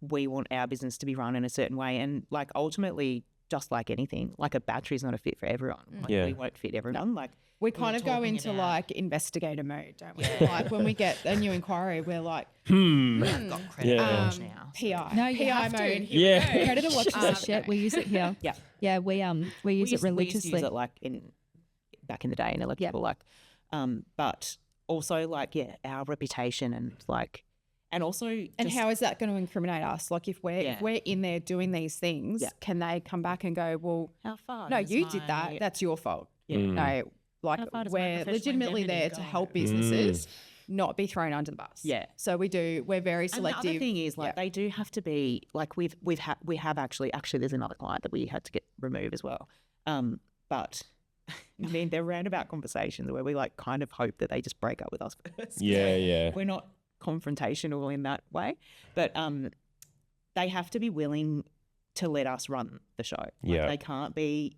we want our business to be run in a certain way, and like ultimately just like anything. Like a battery's not a fit for everyone. Like Yeah. we won't fit everyone. Like We were kind of go talking into about- like investigator mode, don't we? Like when we get a new inquiry, we're like, I've got credit Yeah. cards now. PI. No, you PI have to. mode. Yeah. Predator watches that shit. We use it here. Yeah. Yeah, we use it We used to religiously. use it like back in the day in electrical, like, but also like our reputation and like, and also And just- how is that going to incriminate us? Like if we're Yeah. in there doing these things, Yeah. can they come back and go, well, how far? no, does you did my- that. That's your fault. Yeah. No, like How far does my we're professional legitimately indemnity there to go? help businesses not be thrown under the bus. Yeah. So we're very And the selective. other thing is, like, they do have to be like we have actually there's another client that we had to get removed as well. But I mean, they're roundabout conversations where we like kind of hope that they just break up with us first. Yeah, yeah. We're not confrontational in that way, but they have to be willing to let us run the show. Like, Yeah. they can't be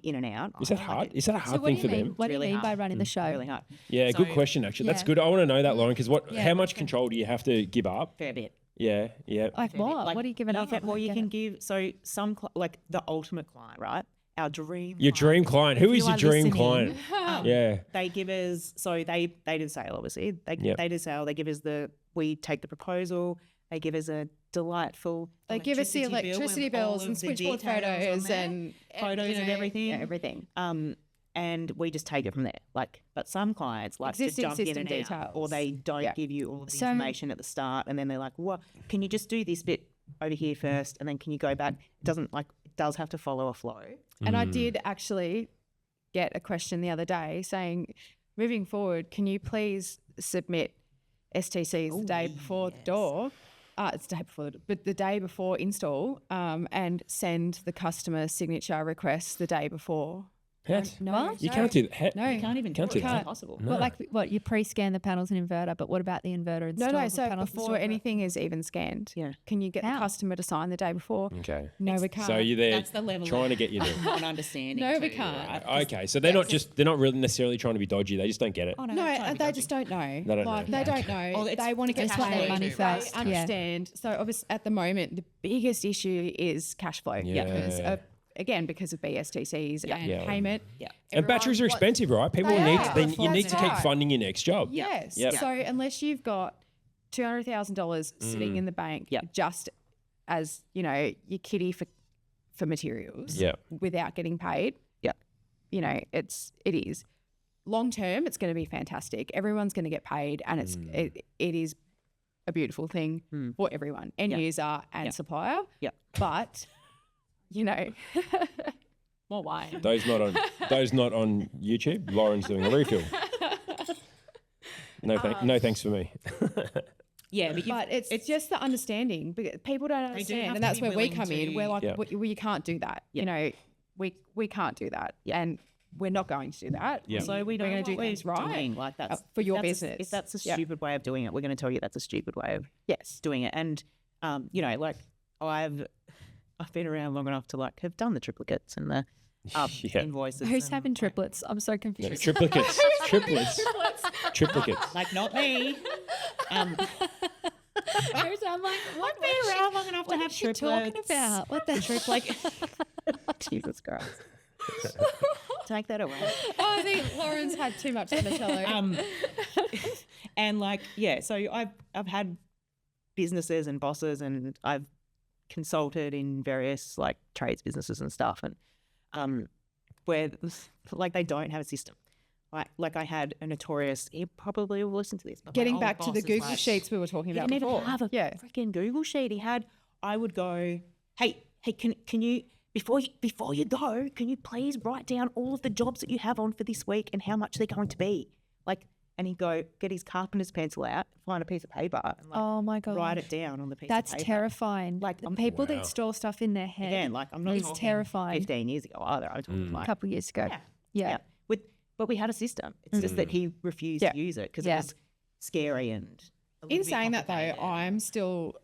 in and out. Is that Like, hard? Is that a So hard what thing do for you mean? them? What do you really mean by hard. running the show? Really hard. Yeah, good So- question actually. That's Yeah. good. I want to know that, Lauren, because Yeah, how much okay. control do you have to give up? Fair bit. Yeah, yeah. Like what? Like, What are you giving up? Well, you Get can it. give some like the ultimate client, right? Our dream. Your dream client. Who If is you your are dream listening, client? Yeah. They give us they do sale obviously. They do sale. They give us we take the proposal. They give us a delightful. They give us the bill with electricity all bills of and the switchboard details on photos there, and photos you of know, everything. yeah, everything. And we just take it from there. Like, but some clients like to Existing jump in system and out, or details. they don't Yeah. give you all of the So- information at the start, and then they're like, "What? Can you just do this bit over here first, and then can you go back?" It does have to follow a flow. And I did actually get a question the other day saying, moving forward, can you please submit STCs the day before the door? It's the day before, but the day before install, and send the customer signature requests the day before. What? No, You can't do that. No, You can't even Can't do do it. that. It's impossible. But like what? You pre-scan the panels and inverter, but what about the inverter install? No. the So panels before installed? anything is even scanned, Yeah. can you get How? the customer to sign the day before? Okay. No, we can't. So you're there That's the level trying of- to get you there. Not understanding. No, we too, can't. right? Okay, so they're not really necessarily trying to be dodgy. They just don't get it. Oh, No, they're trying to be they dodgy. just don't know. They don't like know. they don't know. Oh, it's- they want to get it's want their paid. money too, fast. right? Yeah. Understand. So obviously, at the moment, the biggest issue is cash flow. Yeah. Because because of BSTCs and Yeah. payment. Yeah. And batteries are Everyone expensive, right? People They need are. then you need to That's keep right. funding your next job. Yes. Yep. So unless you've got $200,000 sitting in the bank, Yep. just as your kitty for materials, Yep. without getting paid, Yep. it is. Long term, it's going to be fantastic. Everyone's going to get paid, and it is a beautiful thing for everyone, end Yep. user and Yep. supplier. Yep. But more wine. Those not on YouTube. Lauren's doing a refill. No thanks for me. Yeah, But it's just the understanding. Because people don't have understand, to and that's be where we willing come in. We're to- like, Yeah. well, you can't do that. We can't do that, and we're not going to do that. Yeah. So we know We're going what to do we're things right doing. Like that's for your if that's business. if that's a Yeah. stupid way of doing it, we're going to tell you that's a stupid way of Yes. doing it. And like I've been around long enough to like have done the triplicates and the Yeah. invoices. Who's and, having triplets? I'm so confused. Triplicates. Triplicates. like not me. I'm like, what? I've been around long enough to have What are you triplets. talking about? What the Like Jesus Christ. Take that away. I think Lauren's had too much Nutella. And like, yeah, so I've had businesses and bosses, and I've consulted in various like trades businesses and stuff, and where like they don't have a system. Like I had a notorious, he probably will listen to this. But my Getting old back to boss the is Google like, Sheets we were talking he about didn't before. even have a freaking Google sheet. I would go, hey, can you before you go, can you please write down all of the jobs that you have on for this week and how much they're going to be? Like, and he'd go get his carpenter's pencil out, find a piece of paper, and like Oh my god, write it down on the piece That's of paper. terrifying. Like, the I'm- people Wow. that store stuff in their head. Again, like I'm not is talking terrifying. 15 years ago either. I'm talking A like couple years ago. yeah. Yeah. But we had a system. It's just that he refused Yeah. to use it because Yeah. it was scary and a little In bit saying that though, complicated. I'm still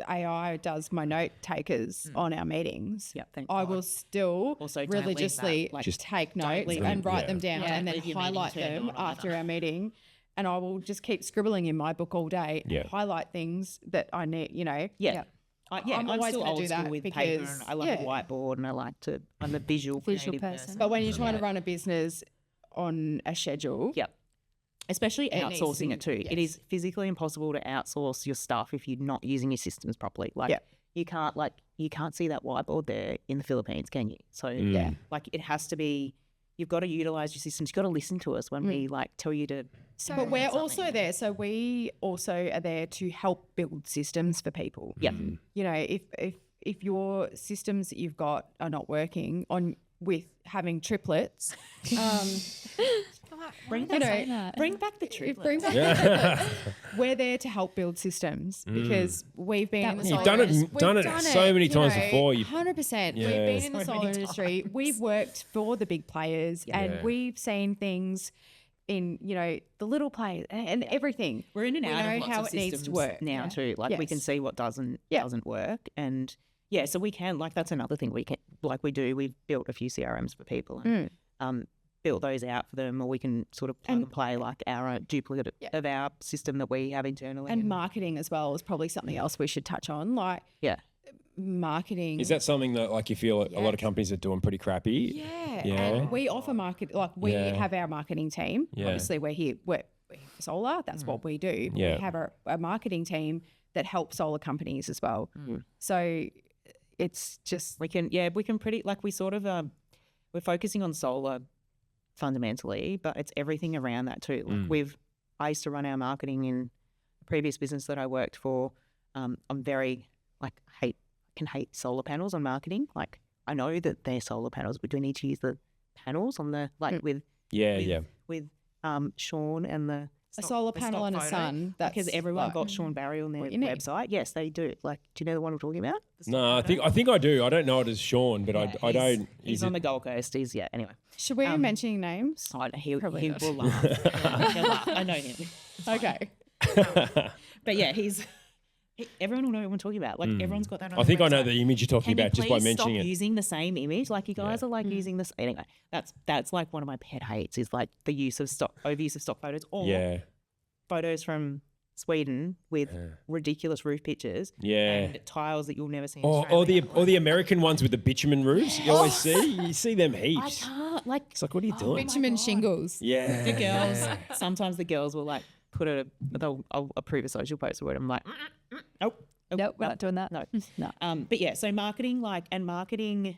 AI does my note takers on our meetings. Yep, thank I God. will still Also, don't leave religiously that, like, Just take don't notes leave and them. write Yeah. them down Yeah. and then Leave your meeting highlight turned them on after either. our meeting. And I will just keep scribbling in my book all day, Yeah. highlight things that I need, Yeah. Yeah. I'm always still gonna old do school that with paper, because, and I love a whiteboard, and I'm a visual creative person. But when you're trying to run a business on a schedule, Yep. Especially It needs to outsourcing be- it too. It yes. is physically impossible to outsource your stuff if you're not using your systems properly. Like Yeah. you can't see that whiteboard there in the Philippines, can you? So Yeah. like it has to be. You've got to utilize your systems. You've got to listen to us when we like tell you to. but we're also there. So we also are there to help build systems for people. Yeah. You know, if your systems that you've got are not working on with having triplets, Bring you know, back the truth. bring back the triplets. We're there to help build systems because we've been in the You've solar done it so many times before. 100%. We've been in the solar industry. We've worked for the big players and we've seen things in, you know, the little players and everything. We're in and We out know of lots how of it needs to systems work now too. Like we can Yes. see what doesn't work, and so we can that's another thing we can we've built a few CRMs for people and built those out for them, or we can sort of plug and play like our own duplicate of our system that we have internally. And marketing as well is probably something else we should touch on. Like marketing. Is that something that like you feel a lot of companies are doing pretty crappy? Yeah. Yeah. And we offer we have our marketing team. Yeah. Obviously we're here Solar, that's what we do. Yeah. We have a marketing team that helps solar companies as well. So it's just we can pretty like we sort of we're focusing on solar fundamentally, but it's everything around that too. Like I used to run our marketing in a previous business that I worked for. I'm very can hate solar panels on marketing. Like I know that they're solar panels, but do we need to use the panels on the with Sean and the a solar panel and a sun. That's because everyone like got Sean Barry on their what you need. website. Yes, they do. Like, do you know the one we're talking about? No, I think I do. I don't know it as Sean, but I don't. He's on the Gold Coast. Anyway. Should we be mentioning names? He will Probably not. laugh. He'll laugh. I know him. Okay. But yeah, everyone will know what I'm talking about. Like everyone's got that on I think their I know website. the image you're talking Can you about just by please mentioning stop it. using the same image? Like you guys are like using this. Anyway, that's like one of my pet hates is like the overuse of stock photos or photos from Sweden with ridiculous roof pictures and tiles that you'll never see in Australia. Or the American ones with the bitumen roofs. You always you see them heaps. I can't like. It's like, what are you doing? Bitumen shingles. Yeah. The girls, sometimes the girls will like they'll approve a social post or I'm like, nope, Nope, we're not doing that. no. No. But yeah, so marketing Marketing's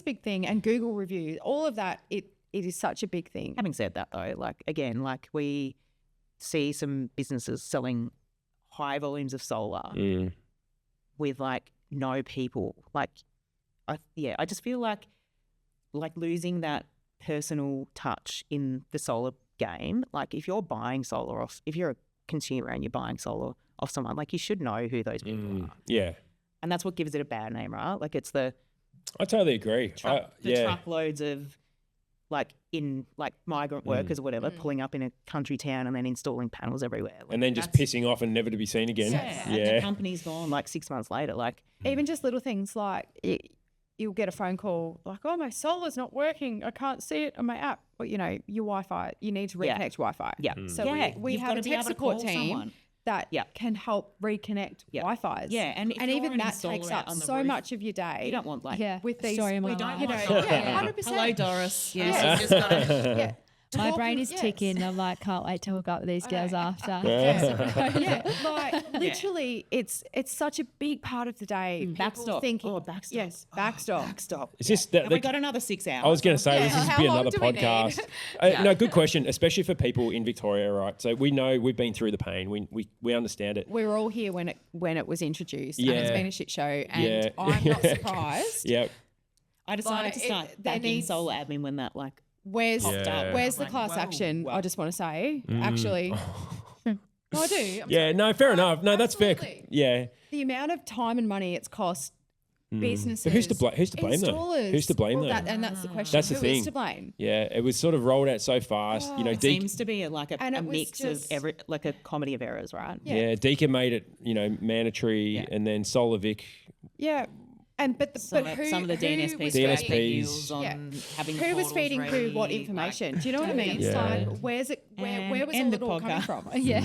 a big thing, and Google reviews, all of that. It is such a big thing. having said that though, we see some businesses selling high volumes of solar with like no people. I just feel like losing that personal touch in the solar game. Like if you're buying solar if you're a consumer and you're buying solar off someone, like you should know who those people are. Yeah. And that's what gives it a bad name, right? Like it's the I totally agree. truckloads of migrant workers or whatever pulling up in a country town and then installing panels everywhere. Like, And then just pissing off and never to be seen again. and the company's gone like 6 months later. Like Even just little things like you'll get a phone call like, oh, my solar's not working. I can't see it on my app. Well, you know, your Wi-Fi, you need to reconnect Wi-Fi. Yeah. So we You've have gotta a be tech able to support call team someone. that can help reconnect Wi-Fi's. Yeah, and if you're even an that installer takes out up on the so roof, much of your day. you don't want like with these, Story of my we don't, life. you know, Yeah. 100%. Hello, Doris. Yes, Yeah. you've just got to. Yeah. My Talk brain with- is yes. ticking. I'm like, can't wait to hook up with these girls after. Yeah, like literally, it's such a big part of the day. People Backstop. thinking, Oh, backstop. Yes, backstop. Backstop. It's just that Have we got another 6 hours? I was going to say this is how be long another do we need? podcast. No, good question, especially for people in Victoria, right? So we know we've been through the pain. We understand it. We were all here when it was introduced, and it's Yeah. been a shit show. And Yeah. I'm not surprised. Yeah. I decided Like, to start there backing needs- solar admin when that like Where's Yeah. where's the Like, class whoa, action? whoa. I just want to say, actually, no, I do. Yeah, no, fair enough. No, that's fair. Absolutely. Yeah. The amount of time and money it's cost businesses. But who's to blame though? installers. Who's to blame Well, though? and that's the question. That's the Who thing. is to blame? Yeah, it was sort of rolled out so fast. You know, it Deek, seems to be And a it was mix just- of like a comedy of errors, right? yeah, Deeka made it, mandatory, and then Solar Vic Yeah. some of the DNSPs DNSPs. deals on having the who was portals feeding ready, who what information? Do you know what I mean? Yeah. It's like, where was And it the all coming podcast. from? Yeah.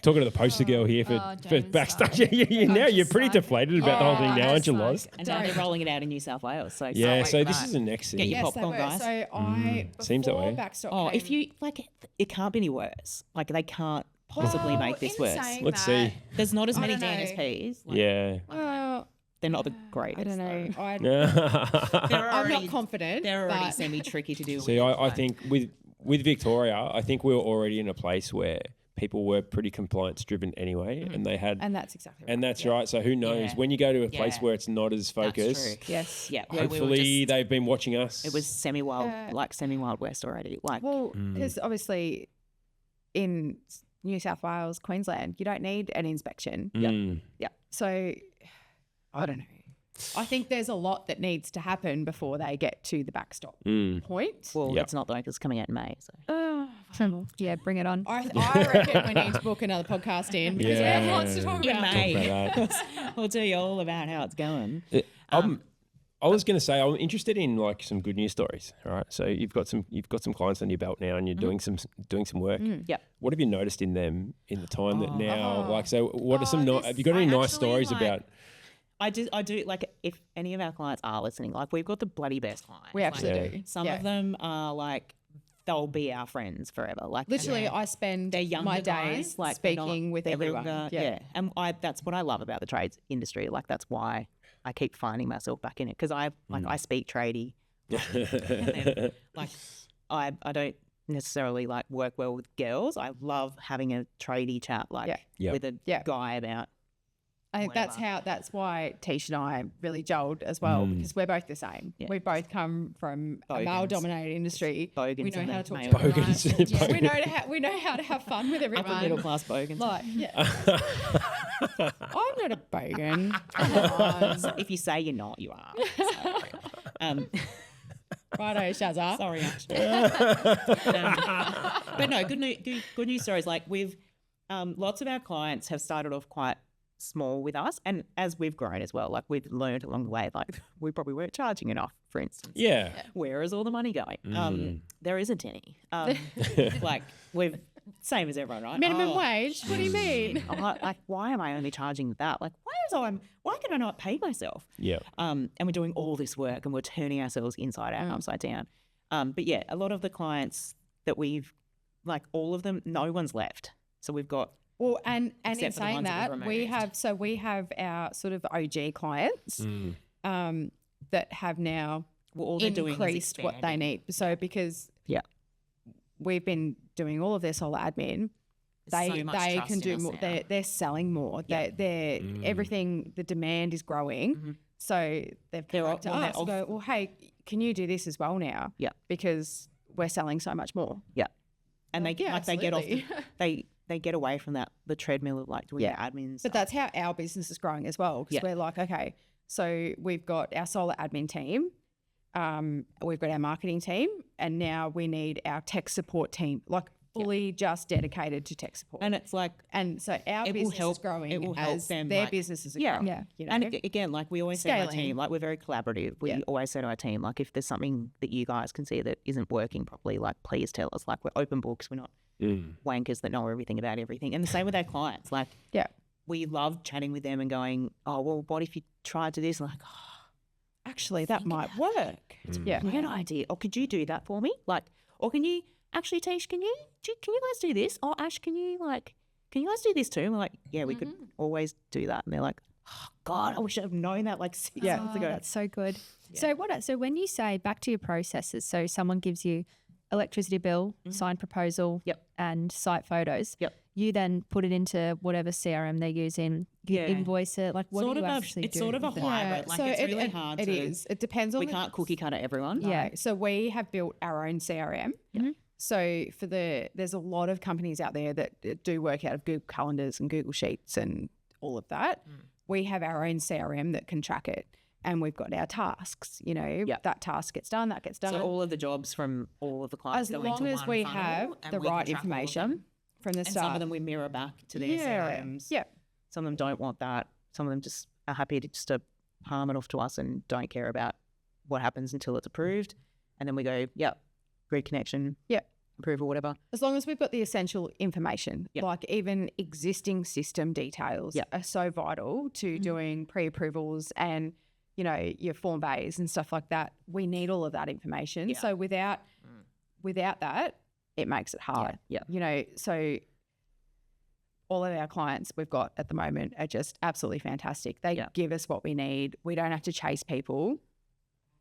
Talking to the poster girl here for James, backstage. sorry. Now I'm you're just pretty like- deflated about the whole thing now, aren't you, it's like- Loz? And now they're rolling it out in New South Wales. So Yeah, can't wait so for this that. is the next thing. Get your Yes, they popcorn, were. guys. So I Seems that before way. Backstop Oh, came- if you like, it can't be any worse. Like they can't possibly make this in worse. saying Let's that, see. There's not as I many don't know. DNSPs. Like, Yeah. Well, they're not the greatest. I don't know. though. They're I'm already, not confident. They're already but semi-tricky to deal See, with. I think with Victoria, I think we were already in a place where people were pretty compliance driven anyway, and they had, and that's exactly right. and that's yeah. right. So who knows? Yeah. When you go to a place Yeah. where it's not as That's focused, true. Yes. Yeah, where we were hopefully just- they've been watching us. it was semi-wild, like semi-wild west already. Like, Well, because obviously in New South Wales, Queensland, you don't need an inspection. Mm. Yeah. So I don't know. I think there's a lot that needs to happen before they get to the backstop point. well, Yep. it's not though because it's coming out in May. So Yeah, bring it on. I reckon we need to book another podcast in because we have lots to talk in about. May, About that. we'll tell you all about how it's going. I was going to say I'm interested in like some good news stories. All right, so you've got some clients on your belt now, and you're doing some work. Yep. What have you noticed in them in the time that now? Like, so what are some? Have you got any I nice actually, stories like, about? I do like if any of our clients are listening, like we've got the bloody best clients. We actually Like, do. Some Yeah. of them are like they'll be our friends forever. Like Literally, I spend they're younger my guys, days like they're not speaking with everyone. younger, yeah. And that's what I love about the trades industry. Like that's why I keep finding myself back in it because I speak tradie. Like I don't necessarily like work well with girls. I love having a tradie chat like Yeah. with a Yeah. guy about. I think that's why Teish and I really gelled as well because we're both the same. Yeah. We both come from a Bogans. male-dominated industry. Bogans we know and how the to talk male to everyone. Bogans. Yeah, we know how to have fun with everyone. Upper middle class bogans. Like, yeah. I'm not a bogan. Come on. So if you say you're not, you are. So, Righto, Shazza. sorry, Ash. But no, good news stories. Like we've lots of our clients have started off quite small with us, and as we've grown as well, like we've learned along the way, like we probably weren't charging enough, for instance. Yeah. Where is all the money going? There isn't any. Like we've same as everyone, right? Minimum wage? What do you mean? Like, why am I only charging that? Like, why can I not pay myself? Yeah. And we're doing all this work and we're turning ourselves inside out, upside down. But yeah, a lot of the clients that we've, like all of them, no one's left. So we've got. Well, and in Except for the saying ones that that, we've we have our sort of OG clients that have now all they're doing is increased what they expanding. need. So because we've been doing all of their solar admin, There's so much they trust can in do us more. now. They're selling more. They're everything. The demand is growing. So they've They're come all- to well, they're us and go, well, hey, can you do this as well now? Yeah. Because we're selling so much more. Yeah. And they Yeah, like they get off absolutely. they get away from the treadmill of like doing the admin. But that's how our business is growing as well. Because Yeah. we're like, okay, so we've got our solar admin team, we've got our marketing team, and now we need our tech support team, like fully just dedicated to tech support. and it's like And so our it will business is help- growing it will help as them, their like- businesses are Yeah. growing. Yeah. You know? And again, like we always say to our Scaling. team, like we're very collaborative. We Yeah. always say to our team, like if there's something that you guys can see that isn't working properly, like please tell us. Like we're open books. We're not wankers that know everything about everything. And the same with our clients. Like Yeah. we love chatting with them and going, oh well, what if you tried to this? And like, oh, Actually, that might work. Yeah. great idea. Or could you do that for me? Like, or can you actually, Teish, can you guys do this? Or Ash, can you guys do this too? And we're like, yeah, we could always do that. And they're like, oh God, I wish I'd have known that like 6 months ago. That's so good. So when you say back to your processes, so someone gives you electricity bill, signed proposal, Yep. and site photos. Yep. You then put it into whatever CRM they're using. You Yeah. invoice it. Like what do you actually do? it's sort of a with it? hybrid. Like it's really hard It to. is. It depends on We the- can't cookie cutter everyone. Yeah. So we have built our own CRM. So there's a lot of companies out there that do work out of Google Calendars and Google Sheets and all of that. We have our own CRM that can track it, and we've got our tasks. You know, that task gets done, that gets done. So all of the jobs from all of the clients as go long into as one we funnel, have and the we can right track all of them. information from the And start. some of them we mirror back to their yeah, CRMs. yeah. Some of them don't want that. Some of them just are happy to just to palm it off to us and don't care about what happens until it's approved. And then we go, yep, grid connection, Yep. approval, whatever. As long as we've got the essential information, Yep. like even existing system details Yep. are so vital to doing pre-approvals and, you know, your form bays and stuff like that. We need all of that information. Yeah. So without that, it makes it hard. Yeah. You know, so all of our clients we've got at the moment are just absolutely fantastic. They give us what we need. We don't have to chase people.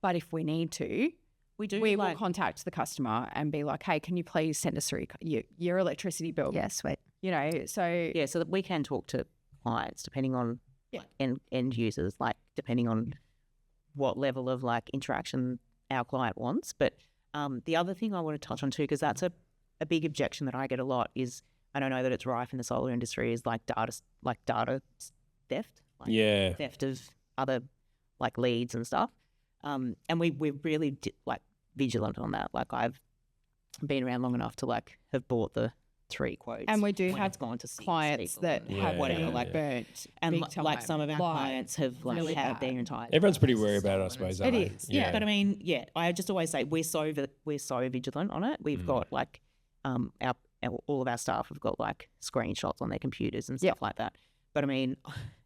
But if we need to, we will contact the customer and be like, hey, can you please send us through your electricity bill? Yeah, sweet. You know, so Yeah, so that we can talk to clients depending on like, end users, like depending on what level of like interaction our client wants. But the other thing I want to touch on too, because that's a big objection that I get a lot is, I don't know that it's rife in the solar industry, is like data theft, like theft of other like leads and stuff. And we're really like vigilant on that. Like I've been around long enough to like have bought the 3 quotes, and we do when have it's gone to 6 clients people that and have whatever, like burnt, and big like time. some of our clients have like really had bad. their entire. Everyone's pretty devices wary about it, I stolen and suppose. stuff. aren't It they? is, But I mean, I just always say we're so vigilant on it. We've got like all of our staff have got like screenshots on their computers and stuff like that. But I mean,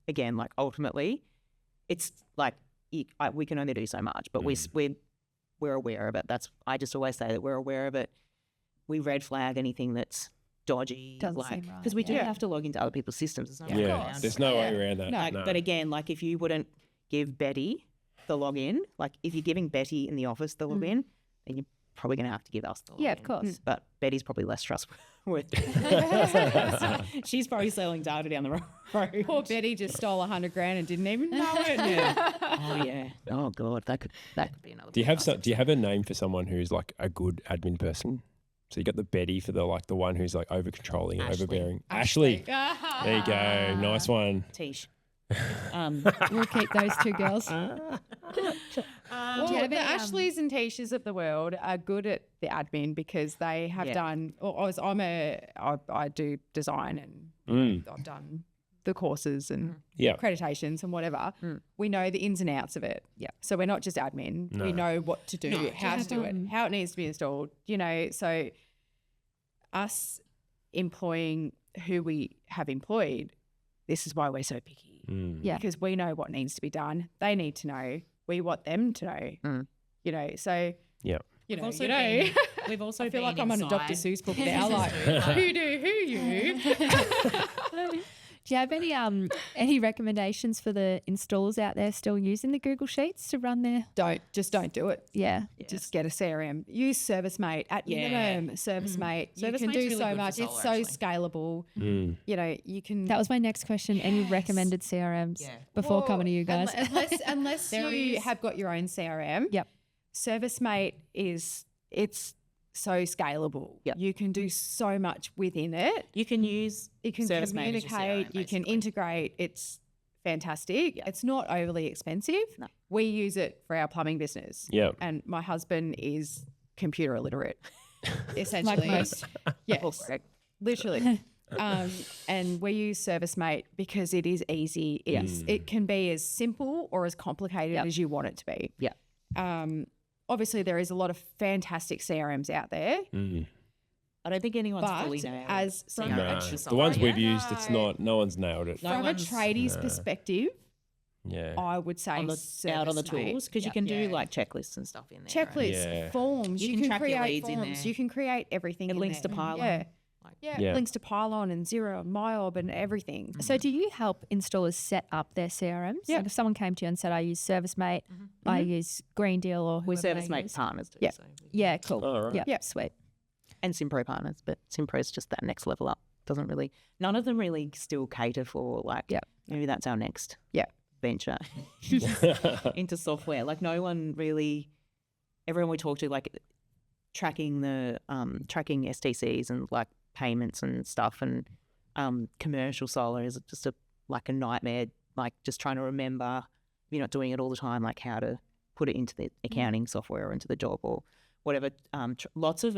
again, like ultimately, it's like we can only do so much. But we're aware of it. I just always say that we're aware of it. We red flag anything that's dodgy, Doesn't seem right, because we do yeah. have to log into other people's systems. There's no way Yeah, around there's it. no way around that. No. No. But again, like if you wouldn't give Betty the login, like if you're giving Betty in the office the login, then you're probably going to have to give us the login. Yeah, of course. But Betty's probably less trustworthy. She's probably selling data down the road. Poor Betty just stole $100,000 and didn't even know it. Oh yeah. Oh god, that could be another. Do you have a name for someone who's like a good admin person? So you got the Betty for the one who's like over controlling and Ashley. overbearing. Ashley. There you go. Nice one. Teish. We'll keep those 2 girls. Well, have the any, Ashleys and Teishes of the world are good at the admin because they have done. I do design and I've done the courses and accreditations and whatever. We know the ins and outs of it. Yeah. So we're not just admin. We know what to do, how to do it, how it needs to be installed. You know, so us employing who we have employed, this is why we're so picky. Yeah. Because we know what needs to be done. They need to know. We want them to know. You know, so Yeah. you also know. been- we've also I feel been like I'm on a Dr. inside. Seuss book now. Like, who do who you? Do you have any recommendations for the installers out there still using the Google Sheets to run their? Don't do it. Yeah. Just get a CRM. Use ServiceMate at minimum. ServiceMate. You ServiceMate's can do really so good for much. It's solar, so actually. scalable. You know, you can. That was my next question. Any recommended CRMs before coming to you guys? Unless you have got your own CRM. Yep. ServiceMate it's so scalable. Yep. You can do so much within it. You can use You can ServiceMate as your communicate, CRM, you can basically. integrate. It's fantastic. It's not overly expensive. No. We use it for our plumbing business. Yeah. And my husband is computer illiterate, essentially. most. Yes, literally. And we use ServiceMate because it is easy. It can be as simple or as complicated as you want it to be. Yeah. Obviously, there is a lot of fantastic CRMs out there. I don't think anyone's But fully nailed as CRM. from No. a The ones we've used, it's not. No one's nailed it. No from a one's- tradie's perspective, Yeah. I would say out on the ServiceMate. tools, because you can do like checklists and stuff in there. Checklists, Yeah. forms. You You, can can track your create leads in forms. there. You can create everything. It in links there. to Pylon. Yeah. Like- Yeah, Yeah. links to Pylon and Xero and MyOb and everything. So do you help installers set up their CRMs? Yeah. Like if someone came to you and said, I use ServiceMate, I use Green Deal or We're whoever they ServiceMate use. partners too. Yeah. So Yeah, cool. Oh, right. Yeah, Yeah. sweet. and Simpro partners, but Simpro's just that next level up. Doesn't really, none of them really still cater for like, Yep. maybe that's our next Yeah. venture into software. Like no one really, everyone we talk to, like tracking the, tracking STCs and like payments and stuff, and commercial solar is just like a nightmare, like just trying to remember, if you're not doing it all the time, like how to put it into the accounting software or into the job or whatever. Lots of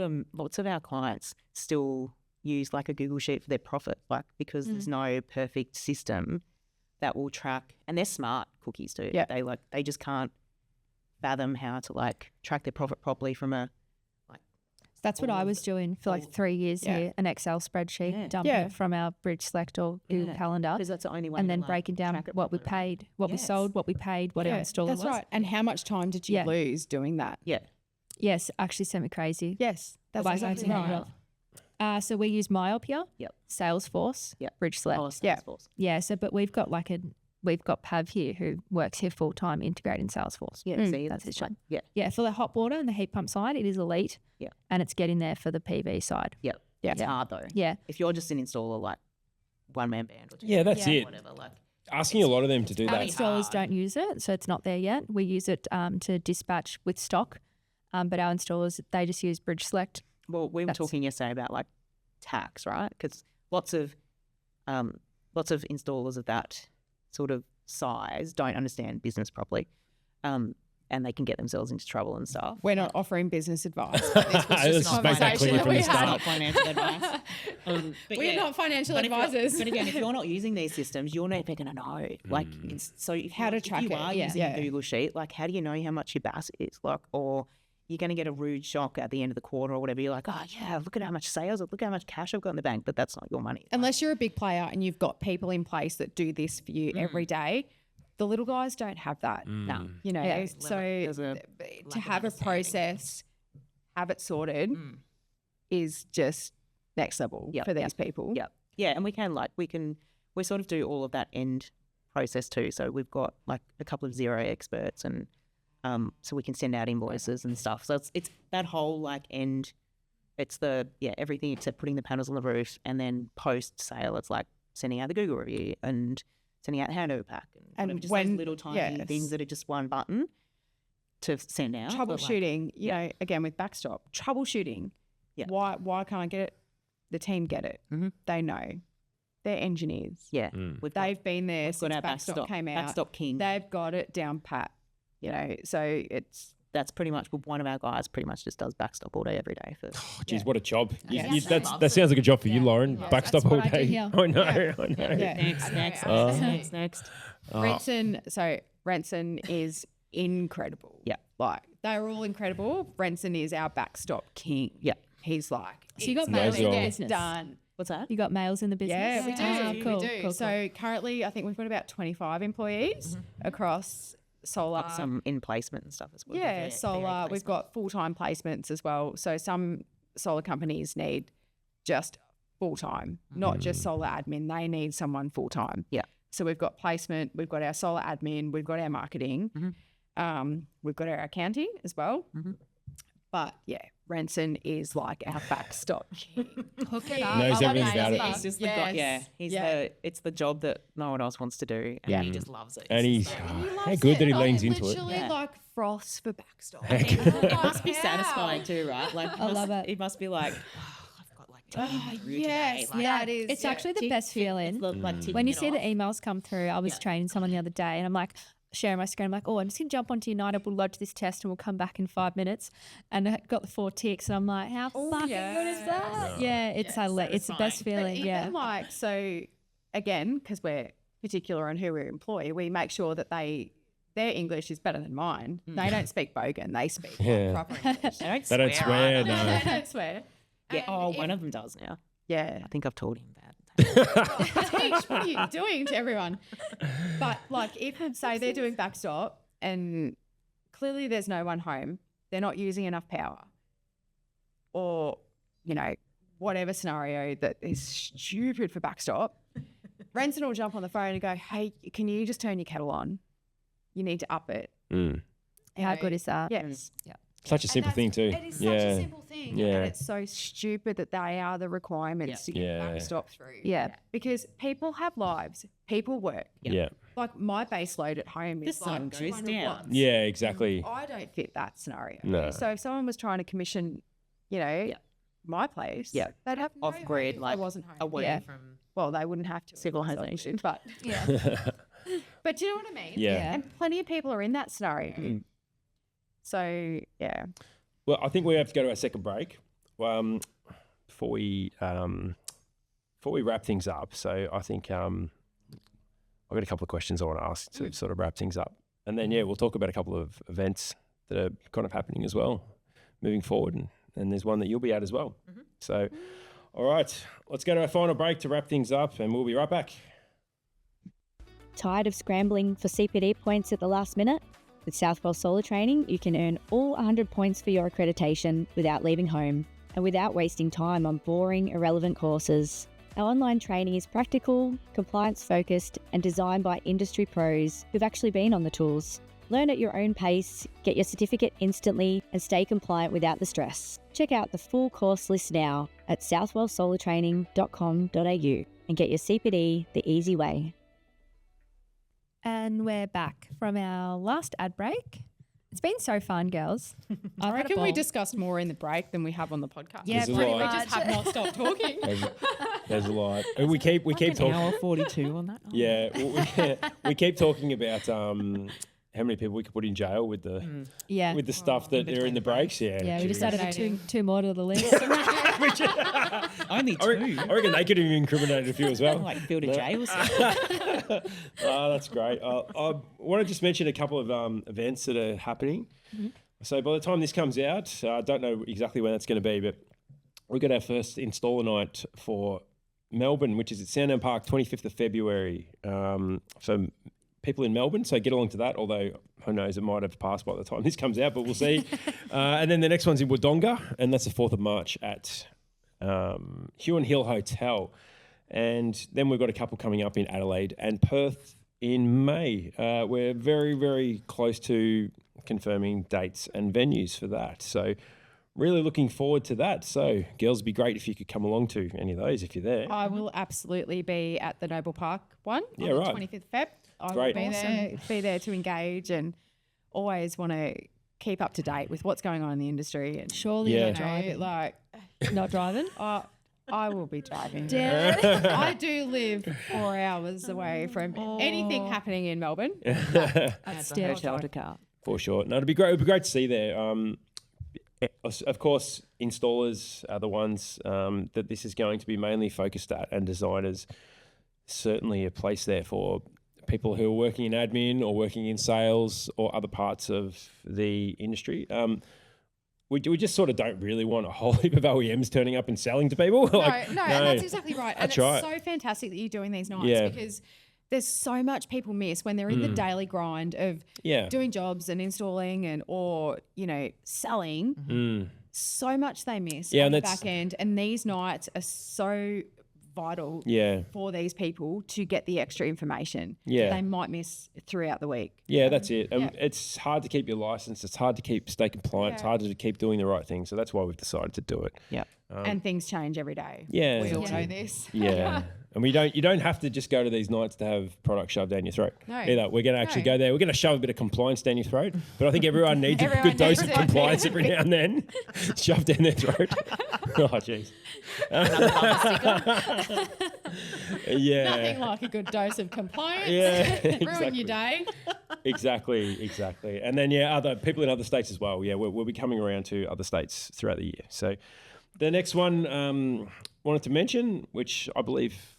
our clients still use like a Google Sheet for their profit, like because there's no perfect system that will track, and they're smart cookies too. Yeah. They just can't fathom how to like track their profit properly from a That's what I was doing for like 3 years Yeah. here, an Excel spreadsheet, Yeah. dumping Yeah. it from our Bridge Select or Google Calendar, because that's the only way. and to, then like, breaking down track it what we properly, right? paid, what we Yes. sold, what we paid, what our installer that's was. right. And how much time did you Yeah. lose doing that? Yeah. Yes, actually sent me crazy. Yes, that's Like, exactly I had to right. So we use Myopia, Yep. Salesforce, Yep. Bridge Select. Oh, Yeah. Salesforce. Yeah, so but we've got Pav here who works here full time integrating Salesforce. Yeah. See, That's his job. Yeah. Yeah, for the hot water and the heat pump side, it is elite. Yeah. And it's getting there for the PV side. Yeah. Yeah. It's hard though. Yeah. If you're just an installer, like one man band or two. Yeah, that's it. Whatever. Like Asking a lot of them to do Our that. installers don't use it, so it's not there yet. We use it to dispatch with stock, but our installers, they just use Bridge Select. well, we were That's- talking yesterday about like tax, right? Because lots of installers of that sort of size don't understand business properly, and they can get themselves into trouble and stuff. We're not offering business advice. Let's just make that clear from the It's start. not financial advice. But We're yeah. not financial But if you're- advisors. But again, if you're not using these systems, you're never going to know. Like, it's, so if How to if track you it, are yeah. using Yeah. a Google sheet, like, how do you know how much your BAS is? Like, or you're going to get a rude shock at the end of the quarter or whatever. You're like, oh yeah, look at how much sales, look how much cash I've got in the bank, but that's not your money. Unless you're a big player and you've got people in place that do this for you every day, the little guys don't have that. No. You know, Yeah. so There's a to have a process, have it sorted, is just next level Yep, for these people. Yeah, yeah, and we sort of do all of that end process too. So we've got like a couple of Xero experts, and so we can send out invoices and stuff. So it's that whole like end. It's everything except putting the panels on the roof, and then post sale, it's like sending out the Google review and sending out the handover pack and whatever, just when- those little tiny things that are just one button to send out. but, like, Troubleshooting, you know, again with backstop, troubleshooting. Yeah. Why can't I get it? The team get it. Mhm. They know. They're engineers. yeah, we've got, They've been there we've since got our backstop came out. backstop king. They've got it down pat. You know, so it's That's pretty much one of our guys. Pretty much just does backstop all day, every day for. Oh, geez, what a job. Yeah. That sounds like a job for you, Lauren. Backstop That's what all I do day. here. I know, I know. yeah. Next. Renson. So Renson is incredible. Yeah. Like they're all incredible. Renson is our backstop king. Yeah. He's like, So you got Nice males in the job. business. done. What's that? You got males in the business. Yeah, we do. Oh, cool, we do. cool, So currently, I think we've got about 25 employees across solar. Some in placement and stuff as well. Yeah, solar. We've got full-time placements as well. So some solar companies need just full-time, not just solar admin. They need someone full-time. Yeah. So we've got placement, we've got our solar admin, we've got our marketing, we've got our accounting as well. But yeah, Renson is like our backstop king. Hook it up. Knows I love everything about it. He's just the guy. Yeah, he's it's the job that no one else wants to do, and he just loves it. And he's how good that he leans into it. Literally like frosts for backstop. It must be satisfying too, right? Like, I love it. It must be like, I've got like 10 through yes, today. Like, that is. It's actually the best feeling. When you see the emails come through, I was training someone the other day and I'm like, sharing my screen, I'm like, oh, I'm just going to jump onto United, we'll lodge this test and we'll come back in 5 minutes. And I got the 4 ticks and I'm like, how fucking good is that? Yeah, it's the best feeling, yeah. Like, so again, because we're particular on who we employ, we make sure that their English is better than mine. They don't speak Bogan, they speak Yeah. proper English. They don't swear, no. They don't swear. Yeah. Oh, one of them does now. Yeah. I think I've told him that. Teish, what are you doing to everyone? But like if say they're doing backstop and clearly there's no one home, they're not using enough power, or you know whatever scenario that is stupid for backstop, Renson will jump on the phone and go, hey, can you just turn your kettle on? You need to up it. How good is that? Yes. Such a simple thing too. It is such a simple thing. Yeah. And it's so stupid that they are the requirements to get Yeah. backstop through. Yeah. Because people have lives, people work. Yeah. Like my base load at home is The sun like goes 200 down. watts. Yeah, exactly. I don't fit that scenario. No. So if someone was trying to commission, you know, my place, Yeah. they'd have no Off grid, home if like I wasn't home. away Yeah. from Well, they wouldn't have to. civilization. But Yeah. but do you know what I mean? Yeah. And plenty of people are in that scenario. So yeah. Well, I think we have to go to our second break before we wrap things up. So I think I I've got a couple of questions I want to ask to sort of wrap things up. And then, we'll talk about a couple of events that are kind of happening as well moving forward. And there's one that you'll be at as well. So, all right, let's go to our final break to wrap things up, and we'll be right back. Tired of scrambling for CPD points at the last minute? With Southwell Solar Training, you can earn all 100 points for your accreditation without leaving home and without wasting time on boring, irrelevant courses. Our online training is practical, compliance-focused, and designed by industry pros who've actually been on the tools. Learn at your own pace, get your certificate instantly, and stay compliant without the stress. Check out the full course list now at southwellsolartraining.com.au and get your CPD the easy way. And we're back from our last ad break. It's been so fun, girls. I reckon we discussed more in the break than we have on the podcast. Yeah, There's a pretty lot. We much. just have not stopped talking. There's a lot. And we keep talking. Hour 42 on that. Yeah, we keep talking about how many people we could put in jail with the Yeah. with the stuff that are in the breaks. Yeah, Yeah, we just geez. added two more to the list. Only two. I reckon they could have incriminated a few as well. Like Field of Jails. Oh, that's great. I want to just mention a couple of events that are happening. So by the time this comes out, I don't know exactly when that's going to be, but we've got our first installer night for Melbourne, which is at Sandown Park, 25th of February. For people in Melbourne, so get along to that, although who knows, it might have passed by the time this comes out, but we'll see. And then the next one's in Wodonga, and that's the 4th of March at Huon Hill Hotel. And then we've got a couple coming up in Adelaide and Perth in May. We're very, very close to confirming dates and venues for that. So really looking forward to that. So girls, it'd be great if you could come along to any of those if you're there. I will absolutely be at the Noble Park one on the 25th Feb. I Great. will be there to engage and always want to keep up to date with what's going on in the industry. And Surely Yeah. you're driving. like, Not driving? I will be driving. Damn. I do live 4 hours away from anything happening in Melbourne. That's still Hotel to car. For sure. No, it'd be great. It'd be great to see there. Of course, installers are the ones that this is going to be mainly focused at, and designers. Certainly a place there for people who are working in admin or working in sales or other parts of the industry. We just sort of don't really want a whole heap of OEMs turning up and selling to people. No, and that's exactly right. And That's it's right. so fantastic that you're doing these nights Yeah. because there's so much people miss when they're in the daily grind of Yeah. doing jobs and installing and or selling. So much they miss Yeah, on and the that's- back end, and these nights are so vital Yeah. for these people to get the extra information Yeah. they might miss throughout the week. Yeah, that's it. Yeah. It's hard to keep your license. It's hard to stay compliant. It's Yeah. hard to keep doing the right thing. So that's why we've decided to do it. Yeah. And things change every day. Yeah. We all that's know it. this. Yeah. And you don't have to just go to these nights to have product shoved down your throat. No. Either. We're going to actually No. go there. We're going to shove a bit of compliance down your throat. But I think everyone needs a Everyone good dose of needs it. compliance every now and then. Shoved down their throat. Oh, jeez. Yeah. Nothing like a good dose of compliance. Yeah, Ruin exactly. your day. Exactly. And then, other people in other states as well. Yeah, we'll be coming around to other states throughout the year. So the next one wanted to mention, which I believe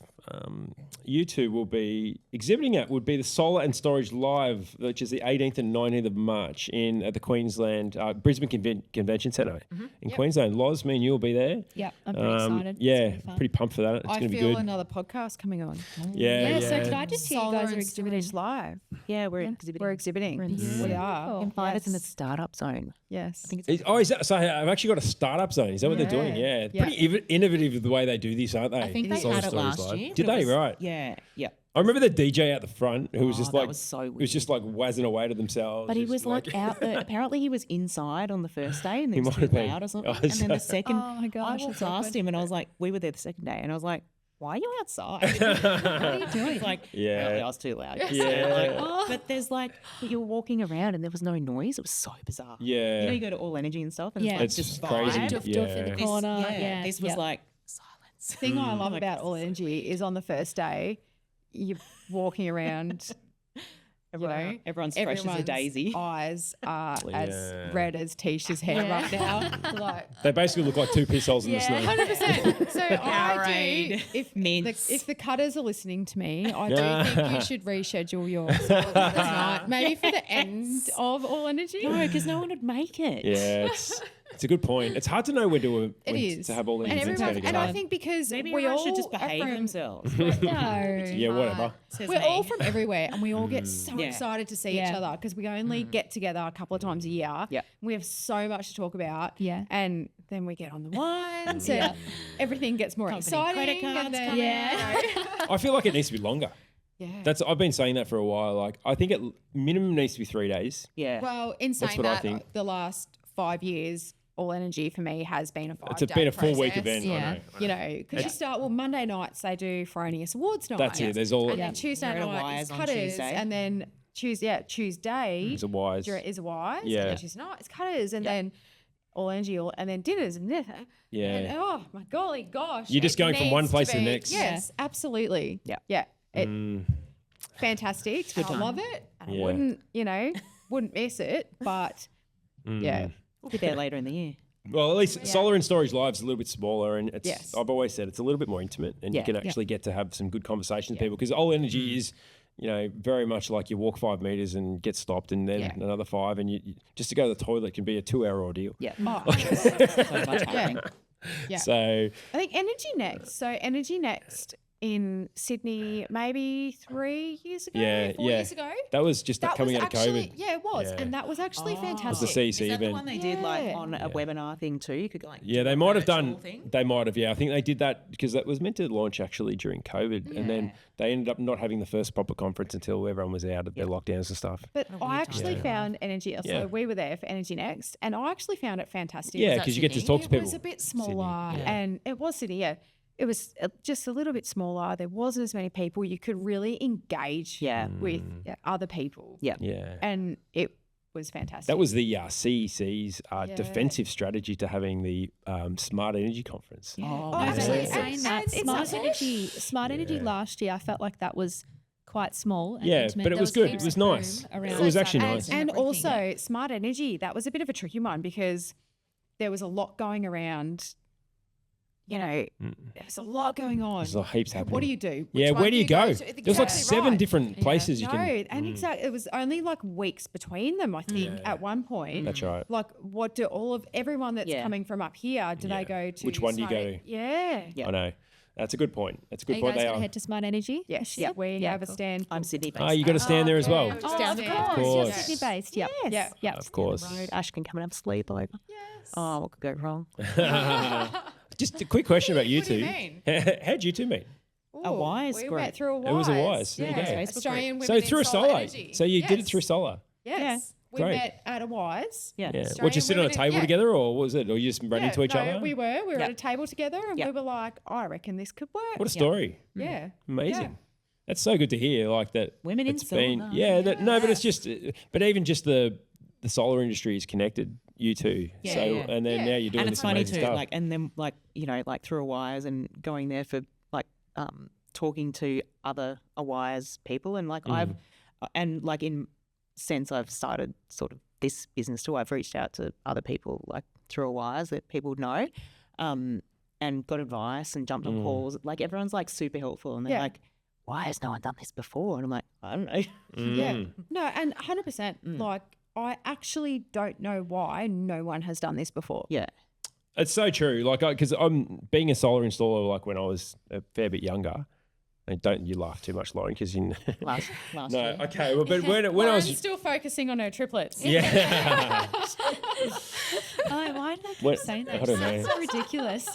you two will be exhibiting at, would be the Solar and Storage Live, which is the 18th and 19th of March at the Queensland Brisbane Convention Centre in Queensland. Loz, me and you will be there. Yeah, I'm pretty excited. Yeah, It's gonna be fun. pretty pumped for that. It's I going to be feel good. another podcast coming on. Yeah. So could I just hear you Solar guys are and exhibiting? Storage Live. Yeah, we're exhibiting. We're exhibiting. We are. You can find us in the Yes. startup zone. Yes. I think it's Is that so? I've actually got a startup zone. Is that what they're doing? Yeah, Yeah. pretty innovative the way they do this, aren't they? I think they Solar had it Storage last Live. year. Did but it they? was- Right. Yeah. Yeah. I remember the DJ out the front who was just that like, was so he was weird. just like wazzing away to themselves. But he just was like out there. Apparently, he was inside on the first day, and He it was might too have been. loud or something. Oh, And then the so- second, Oh my gosh, I that's walked past awkward. him, and I was like, we were there the second day, and I was like, why are you outside? What are you doing? He's like, Yeah. apparently I was too loud. Yeah. Like, but there's like, you were walking around and there was no noise. It was so bizarre. Yeah. You know, you go to All Energy and stuff, and Yeah. it's It's just crazy. vibe. Doof doof in the Yeah. corner. Yeah, Yeah. this was yeah. like silence. thing I love about All Energy is on the first day, you're walking around Everyone's fresh as a daisy. Eyes are as red as Teish's hair right now. Like, They basically look like two piss holes in the snow. 100%. So I do, Mints. if the cutters are listening to me, I do think you should reschedule your solar night, maybe for the end of All Energy. No, because no one would make it. Yeah, it's a good point. It's hard to know when to have all these events together. And I think because Maybe we everyone all should just are behave from- themselves. No. yeah, whatever. We're all from everywhere, and we all get so excited to see each Yeah. other because we only get together a couple of times a year. Yeah. We have so much to talk about. Yeah. And then we get on the wines and everything gets more exciting. credit cards and then, come I feel like it needs to be longer. Yeah. I've been saying that for a while. Like, I think it minimum needs to be 3 days. Yeah. Well, in saying what I that, think. the last 5 years, All Energy for me has been a 5-day It's been a full week process. event. Yeah. I know. You know, because you start, Monday nights they do Fronius Awards night. That's it. There's all. And then Tuesday You're at a night Wise is on cutters. Tuesday. And then Tuesday It's a wise. is a Wise. Yeah. And then Tuesday night is cutters. And then All Energy, and then dinners and this. Yeah. And, oh, my golly gosh. You're just it going from one needs place to the be- next. Yes, absolutely. Yeah. Yeah. Fantastic. And I love it. And I wouldn't miss it. But yeah. We'll be there later in the year. Well, at least Solar and Storage Live's a little bit smaller, and it's. Yes. I've always said it's a little bit more intimate, and you Yeah. can actually get to have some good conversations with people because All Energy is, very much like you walk 5 meters and get stopped, and then another 5, and you just to go to the toilet can be a 2-hour ordeal. Yeah. Oh, So much happening. yeah. So I think Energy Next. So Energy Next in Sydney maybe 3 years ago, 4 years ago. that was just coming out of actually, COVID. Yeah, it was. Yeah. And that was actually It was fantastic. the CEC Is that the event. one they did like Yeah. on a webinar thing too? You could go like Yeah, do they a might have virtual done. thing? They might have. Yeah, I think they did that because that was meant to launch actually during COVID, and then they ended up not having the first proper conference until everyone was out of their lockdowns and stuff. But I actually found Energy, so Yeah. we were there for Energy Next, and I actually found it fantastic. Yeah, Was that because you get to Sydney? talk to people. It was a bit smaller, and it was Sydney, yeah. It was just a little bit smaller. There wasn't as many people. You could really engage with other people. Yeah. Yeah. And it was fantastic. That was the CEC's defensive strategy to having the Smart Energy Conference. Oh, absolutely. Saying that, And Smart Energy last year, I felt like that was quite small. And Yeah, intimate. but it There was good. It heaps was of room nice. around It was actually that nice. And everything. also, Smart Energy, that was a bit of a tricky one because there was a lot going around. There's a lot going on. There's like heaps happening. What do you do? Yeah, Which one where do you go? to? There's like Exactly 7 right. different places you No, can. and exactly, it was only like weeks between them, I think, at one point. That's right. Like, what do everyone that's coming from up here, do they go to? Which one do you Smart go to? Yeah. I know. That's a good point. That's a good Are you point. guys They going to are. head to Smart Energy? Yes. Yeah. We have a stand. I'm Sydney based. Oh, you got to stand there as well. Yeah, Oh, stand of there. course. course. You're Sydney based. Yep. Yes. Yep. Of course. Road. Ash can come and have a sleepover. Yes. Oh, what could go wrong? Just a quick question about you What do you two. mean? How'd you two meet? A Wise We group. went through a Wise. It was a Wise. There you Yeah. go. Facebook Australian So Women through in a Solar. Energy. So you did it Yes. through Solar. Yes. We Great. met at a Wise. Yeah. Yeah. Australian What, just sit on a women in- table yeah. together, or was it? Or you just ran into each no, other? We were at a table together and Yeah. we were like, I reckon this could work. What a story. Yeah. Amazing. Yeah. That's so good to hear. Like that. Women in it's been, solar. yeah. No, but it's just. But even just the solar industry is connected. You two. Yeah, so yeah. and then Yeah. now you're doing And this it's funny amazing too, stuff. like, and then like through a Wires and going there for like talking to other Wires people, and like I've and like in sense I've started sort of this business too. I've reached out to other people like through a Wires that people know, and got advice and jumped on calls. Like everyone's like super helpful, and they're like, "Why has no one done this before?" And I'm like, I don't know. Yeah. No, and 100%. Like, I actually don't know why no one has done this before. Yeah. It's so true. Like, because I'm being a solar installer, like when I was a fair bit younger. And don't you laugh too much, Lauren? Because you. Last No, year. okay. Well, but when I Lauren's was. still focusing on her triplets. Yeah. Oh, why did I keep What- saying that? I don't know. It's so ridiculous.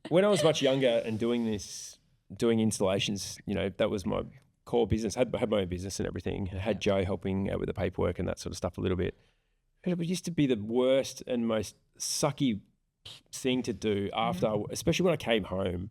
When I was much younger and doing installations, that was my core business. Had my own business and everything. I had Joe helping out with the paperwork and that sort of stuff a little bit. But it used to be the worst and most sucky thing to do after, especially when I came home.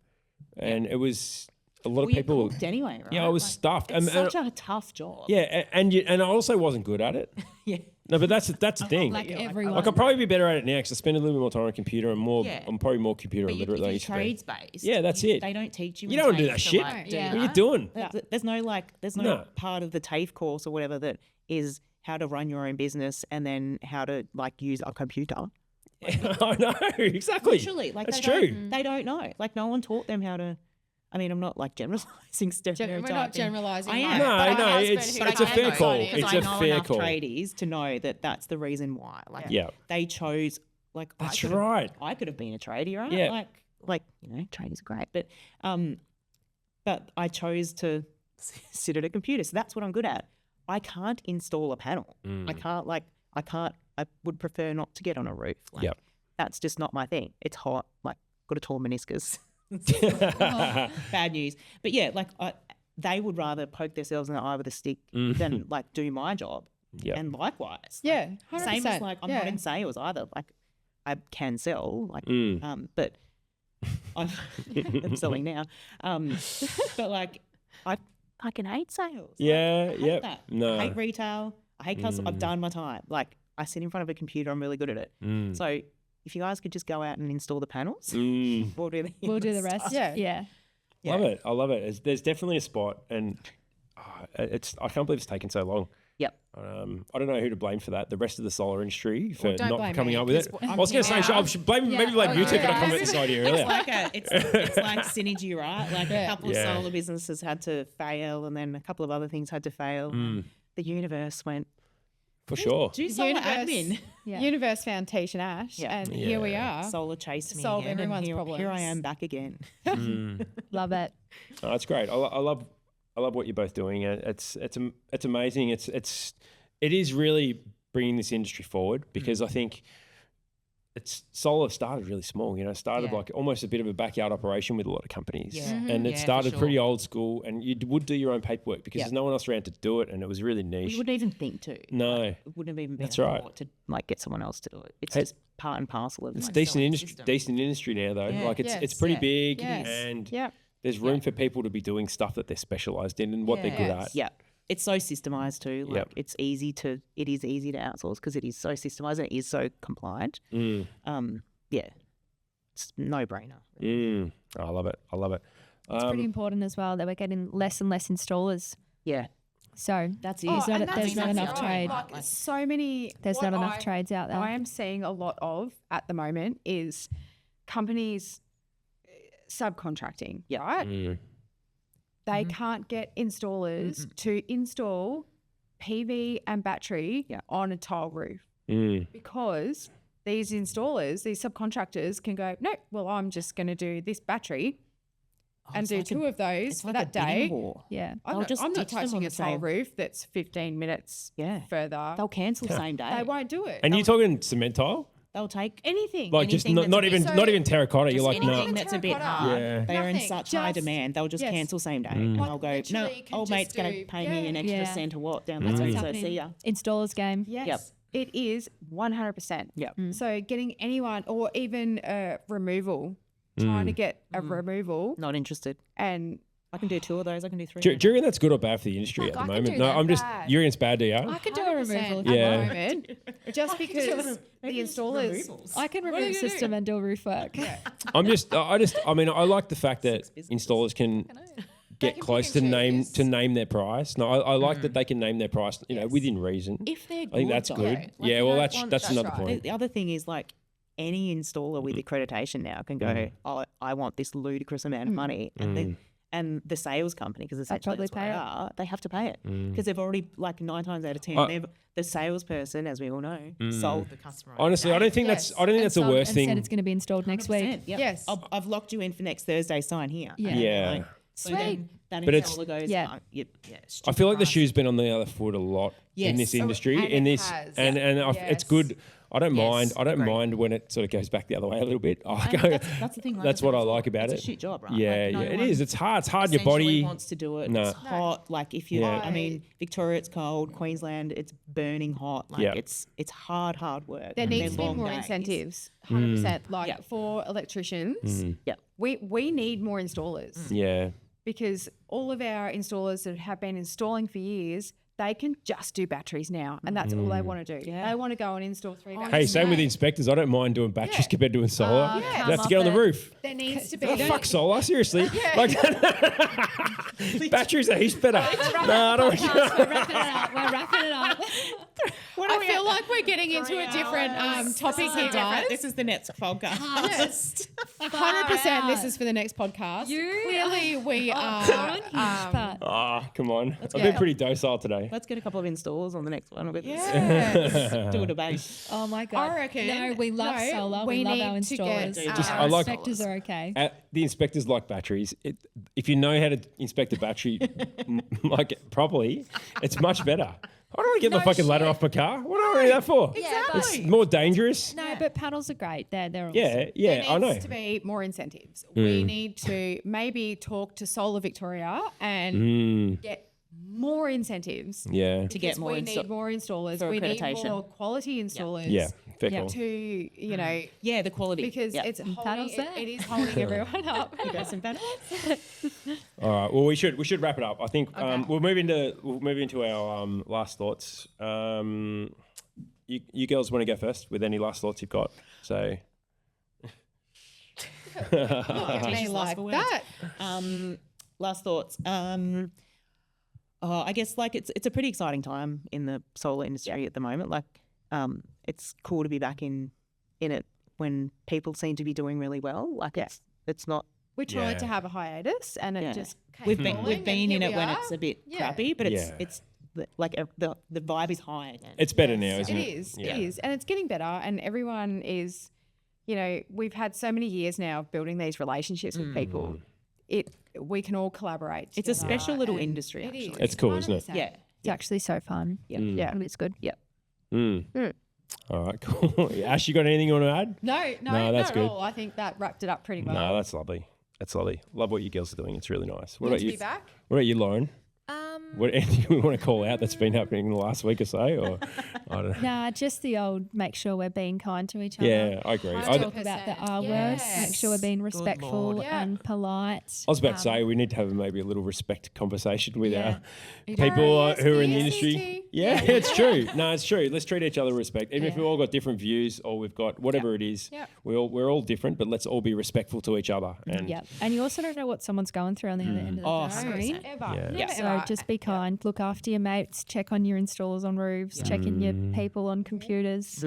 And it was a lot of You people. cooked anyway, right? Yeah, I was Like, stuffed. It's such a tough job. Yeah, and I also wasn't good at it. Yeah. No, but that's the thing. Like everyone. I could probably be better at it now because I spend a little bit more time on a computer and more. Yeah. I'm probably more computer But illiterate than I if used you're to be. trades based, Yeah, that's it. They don't teach you. You in don't want to do that TAFE shit. like, do Yeah. What are you that. doing? There's no No. part of the TAFE course or whatever that is how to run your own business and then how to like use a computer. I know exactly. Literally, like that's they don't- true. They don't know. Like no one taught them how to. I mean, I'm not like generalizing stereotyping. We're not generalising. I am. No, but no, my it's- husband, who it's a I fair know, call. because It's I a know fair enough call. tradies to know that that's the reason why. Like, Yeah. they chose. Like, That's I could've- right. I could have been a tradie, right? Yeah. Like tradies are great, but I chose to sit at a computer, so that's what I'm good at. I can't install a panel. Mm. I can't. I would prefer not to get on a roof. Like, Yep. That's just not my thing. It's hot. Like, got a torn meniscus. Bad news. But yeah, like they would rather poke themselves in the eye with a stick than like do my job. Yep. And likewise. Yeah, Like, 100%. same as like I'm not Yeah. in sales either. Like I can sell, like but I'm selling now. But like I fucking hate sales. Yeah, I hate yep. that. No. I hate retail. I hate customer. I've done my time. Like I sit in front of a computer. I'm really good at it. Mm. So if you guys could just go out and install the panels, Mm. we'll do We'll do the rest. Yeah. Yeah. Yeah. Love it. I love it. There's definitely a spot, and I can't believe it's taken so long. Yep. I don't know who to blame for that. The rest of the solar industry for Well, don't not blame coming me, up with it. 'cause I was going to say, I should blame maybe blame you two, but I come with this idea earlier. It's like synergy, right? Like a couple of Yeah. solar businesses had to fail, and then a couple of other things had to fail. And the universe went, For sure. do solar admin. Yeah. Universe found Teish and Ash, Yeah. and here we Yeah. are. Solar chased me Solve again, and everyone's here I problems. am back again. Love it. Oh, that's great. I love what you're both doing. It's amazing. It is really bringing this industry forward because I think solar started really small. You know, started Yeah. like almost a bit of a backyard operation with a lot of companies, Yeah. and it Yeah, for started sure. pretty old school. And you would do your own paperwork because Yeah. there's no one else around to do it, and it was really niche. You wouldn't even think to. No. It wouldn't have even been That's a right. thought to like get someone else to do it. It's Hey, just part and parcel of It's like, decent selling the industry. system. Decent industry now, though. Yeah. Like it's Yes. pretty Yeah. big, Yes. and Yeah. there's room for people to be doing stuff that they're specialised in and what they're good Yes. at. Yeah. It's so systemized too. Like Yep. it is easy to outsource because it is so systemized and it is so compliant. Yeah. It's no brainer. I love it. I love it. It's pretty important as well that we're getting less and less installers. Yeah. So That's it. there's and not, that's there's not exactly enough right. trade. Like, so many. There's what not enough trades out there. I am seeing a lot of at the moment is companies subcontracting. Yeah. Right. They can't get installers to install PV and battery on a tile roof because these installers, these subcontractors can go, no, well, I'm just going to do this battery and it's do like two of those It's for like that a bidding day. war. Yeah. I'm They'll not, just I'm not ditch them on touching the a tile same- roof that's 15 minutes Yeah. further. They'll cancel same day. They won't do it. And you're talking cement tile, They'll take anything. like just Anything not that's a even bit- not even terracotta. You're just like, no. anything that's a bit Terracotta. hard. Yeah. They are in Nothing. such high Just- demand. They'll just yes. cancel same day. Mm. And Like, they'll go, no, literally you can old just mate's going to do- pay me an extra Yeah. cent a watt down That's that what's way. So happening. see ya. Installers game. Yes. Yep. It is 100%. Yep. So getting anyone or even removal, trying to get a removal Not interested. and I can do 2 of those. I can do 3. Do you reckon that's good or bad for the industry Like, at the I can moment? do No, that I'm just. bad. You reckon it's bad, do you? I can do a removal at Yeah. the moment just because the installers. I can What are remove you gonna system do? and do roof work. I mean, I like the fact that installers can get can close pick to and name choose. to name their price. No, I like that they can name their price, you know, within reason. If they're good, I think that's though. good. Like, Yeah, you well, don't that's want- that's that's another right. point. The other thing is like any installer with accreditation now can go, oh, I want this ludicrous amount of money. And the sales company, because essentially probably that's what pay they it. are, they have to pay it because they've already, like 9 times out of 10, the salesperson, as we all know, sold the customer. Honestly, I don't think that's the Some- worst and thing. said it's going to be installed next week. Yep. Yes. I've locked you in for next Thursday. Sign here. Yeah. Yeah. Like, so Sweet. then that But it's- installer goes, Yeah. oh, yeah, I feel like the stupid shoe's been on the other foot a lot in this Yes. Oh, industry. and in it this, has, and it's yes. good. I don't Yes, mind. I don't agreed. mind when it sort of goes back the other way a little bit. And that's the thing. Like That's I what said I before, like about it's it. a shit job, right? Yeah, Like, no yeah, it one is. It's hard. It's hard. Your essentially body wants to do it. No. It's hot. Like if you, Yeah. I mean, Victoria, it's cold. Queensland, it's burning hot. Like Yeah. it's hard work. There and needs to they're be long more days. incentives, 100%. Like Yeah. for electricians, Yep. we need more installers Yeah. because all of our installers that have been installing for years, they can just do batteries now, and that's all they want to do. Yeah. They want to go and install 3 batteries. Hey, same with the inspectors. I don't mind doing batteries compared to doing solar. Yeah. Let's get on the roof. There needs to be. Oh, fuck solar, seriously. Like, batteries are heaps better. No, I don't want We're wrapping it up. We're wrapping it up. I feel like we're getting into a different topic here, guys. This is the next podcast. 100% this is for the next podcast. Clearly we are. Ah, come on. I've go. been pretty docile today. Let's get a couple of installs on the next one. Yeah. Do a debate. Oh my God. I reckon. No, we love solar. We love our need to installers. get, I like- Inspectors are okay. The inspectors like batteries. If you know how to inspect a battery like properly, it's much better. I don't want to get my fucking ladder off my car. What do I need that for? Exactly. It's more dangerous. No, but panels are great. They're awesome. Yeah, There I know. needs to be more incentives. We need to maybe talk to Solar Victoria and get more incentives. Yeah. To get more we need more installers. for We need accreditation. more quality installers. Yeah, fair Yeah. call. To Yeah, the quality. because yeah. it's Panels holding, there. it is holding everyone up. All right. Well, we should wrap it up. I think we'll move into our last thoughts. You girls want to go first with any last thoughts you've got? So. Me like that. Last thoughts. I guess like it's a pretty exciting time in the solar industry at the moment. Like, it's cool to be back in it when people seem to be doing really well. Like it's not. We tried Yeah. to have a hiatus and it Yeah. just came We've rolling, been and in here it we when are. it's a bit Yeah. crappy, but Yeah. it's the vibe is high again. It's better now, isn't It it? is. Yeah. It is. And it's getting better. And everyone is, we've had so many years now of building these relationships with people. We can all collaborate. It's a together, special little and industry. It Actually. is. It's cool, isn't it? 100%. Yeah. It's actually so fun. Yeah. It's good. Yeah. All right, cool. Ash, you got anything you want to add? No, No, that's not good. at all. I think that wrapped it up pretty well. No, that's lovely. That's lovely. Love what you girls are doing. It's really nice. What Good about to you? be back. What about you, Lauren? What anything we want to call out that's been happening in the last week or so? Or I don't know. Nah, just the old make sure we're being kind to each other. Yeah, I agree. I Talk about the R words. Make sure we're being respectful Lord. and polite. was about to say we need to have maybe a little respect conversation with Yeah. our people yes, who are in the yes, industry. yes. Yeah, it's true. No, it's true. Let's treat each other with respect. Even if we've all got different views or we've got whatever it is, Yep. we're all different, but let's all be respectful to each other. And Yeah. And you also don't know what someone's going through on the other end of the Oh, screen. Ever. Yeah. Never So ever. just be kind, look after your mates, check on your installers on roofs, check in your people on computers,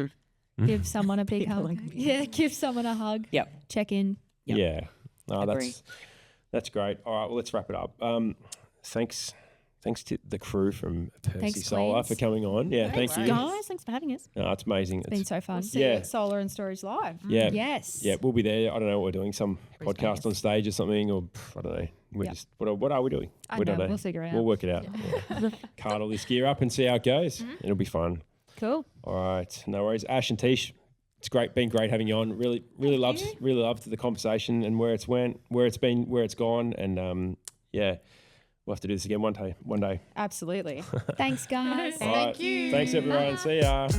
give someone a big People hug. on computers. Yeah, give someone a hug. Yep. Check in. Yep. yeah, no, Agree. that's great. All right, well, let's wrap it up. Thanks to the crew from Percy Thanks, Solar Queens. for coming on. Yeah, thank you. Guys, thanks for having us. No, it's amazing. It's been so fun. See Yeah. you at Solar and Storage Live. Yeah. Yes. Yeah, we'll be there. I don't know what we're doing. Some podcast on stage or something, or I don't know. We're Yep. just what are we doing? I We know, don't we'll figure it out. We'll work it out. Yeah. Cart all this gear up and see how it goes. It'll be fun. Cool. All right, no worries. Ash and Teish, it's been great having you on. Really loved the conversation and where it's went, where it's been, where it's gone, and yeah, we'll have to do this again one day. Absolutely. Thanks, guys. All right, Thank you. Thanks everyone. See ya.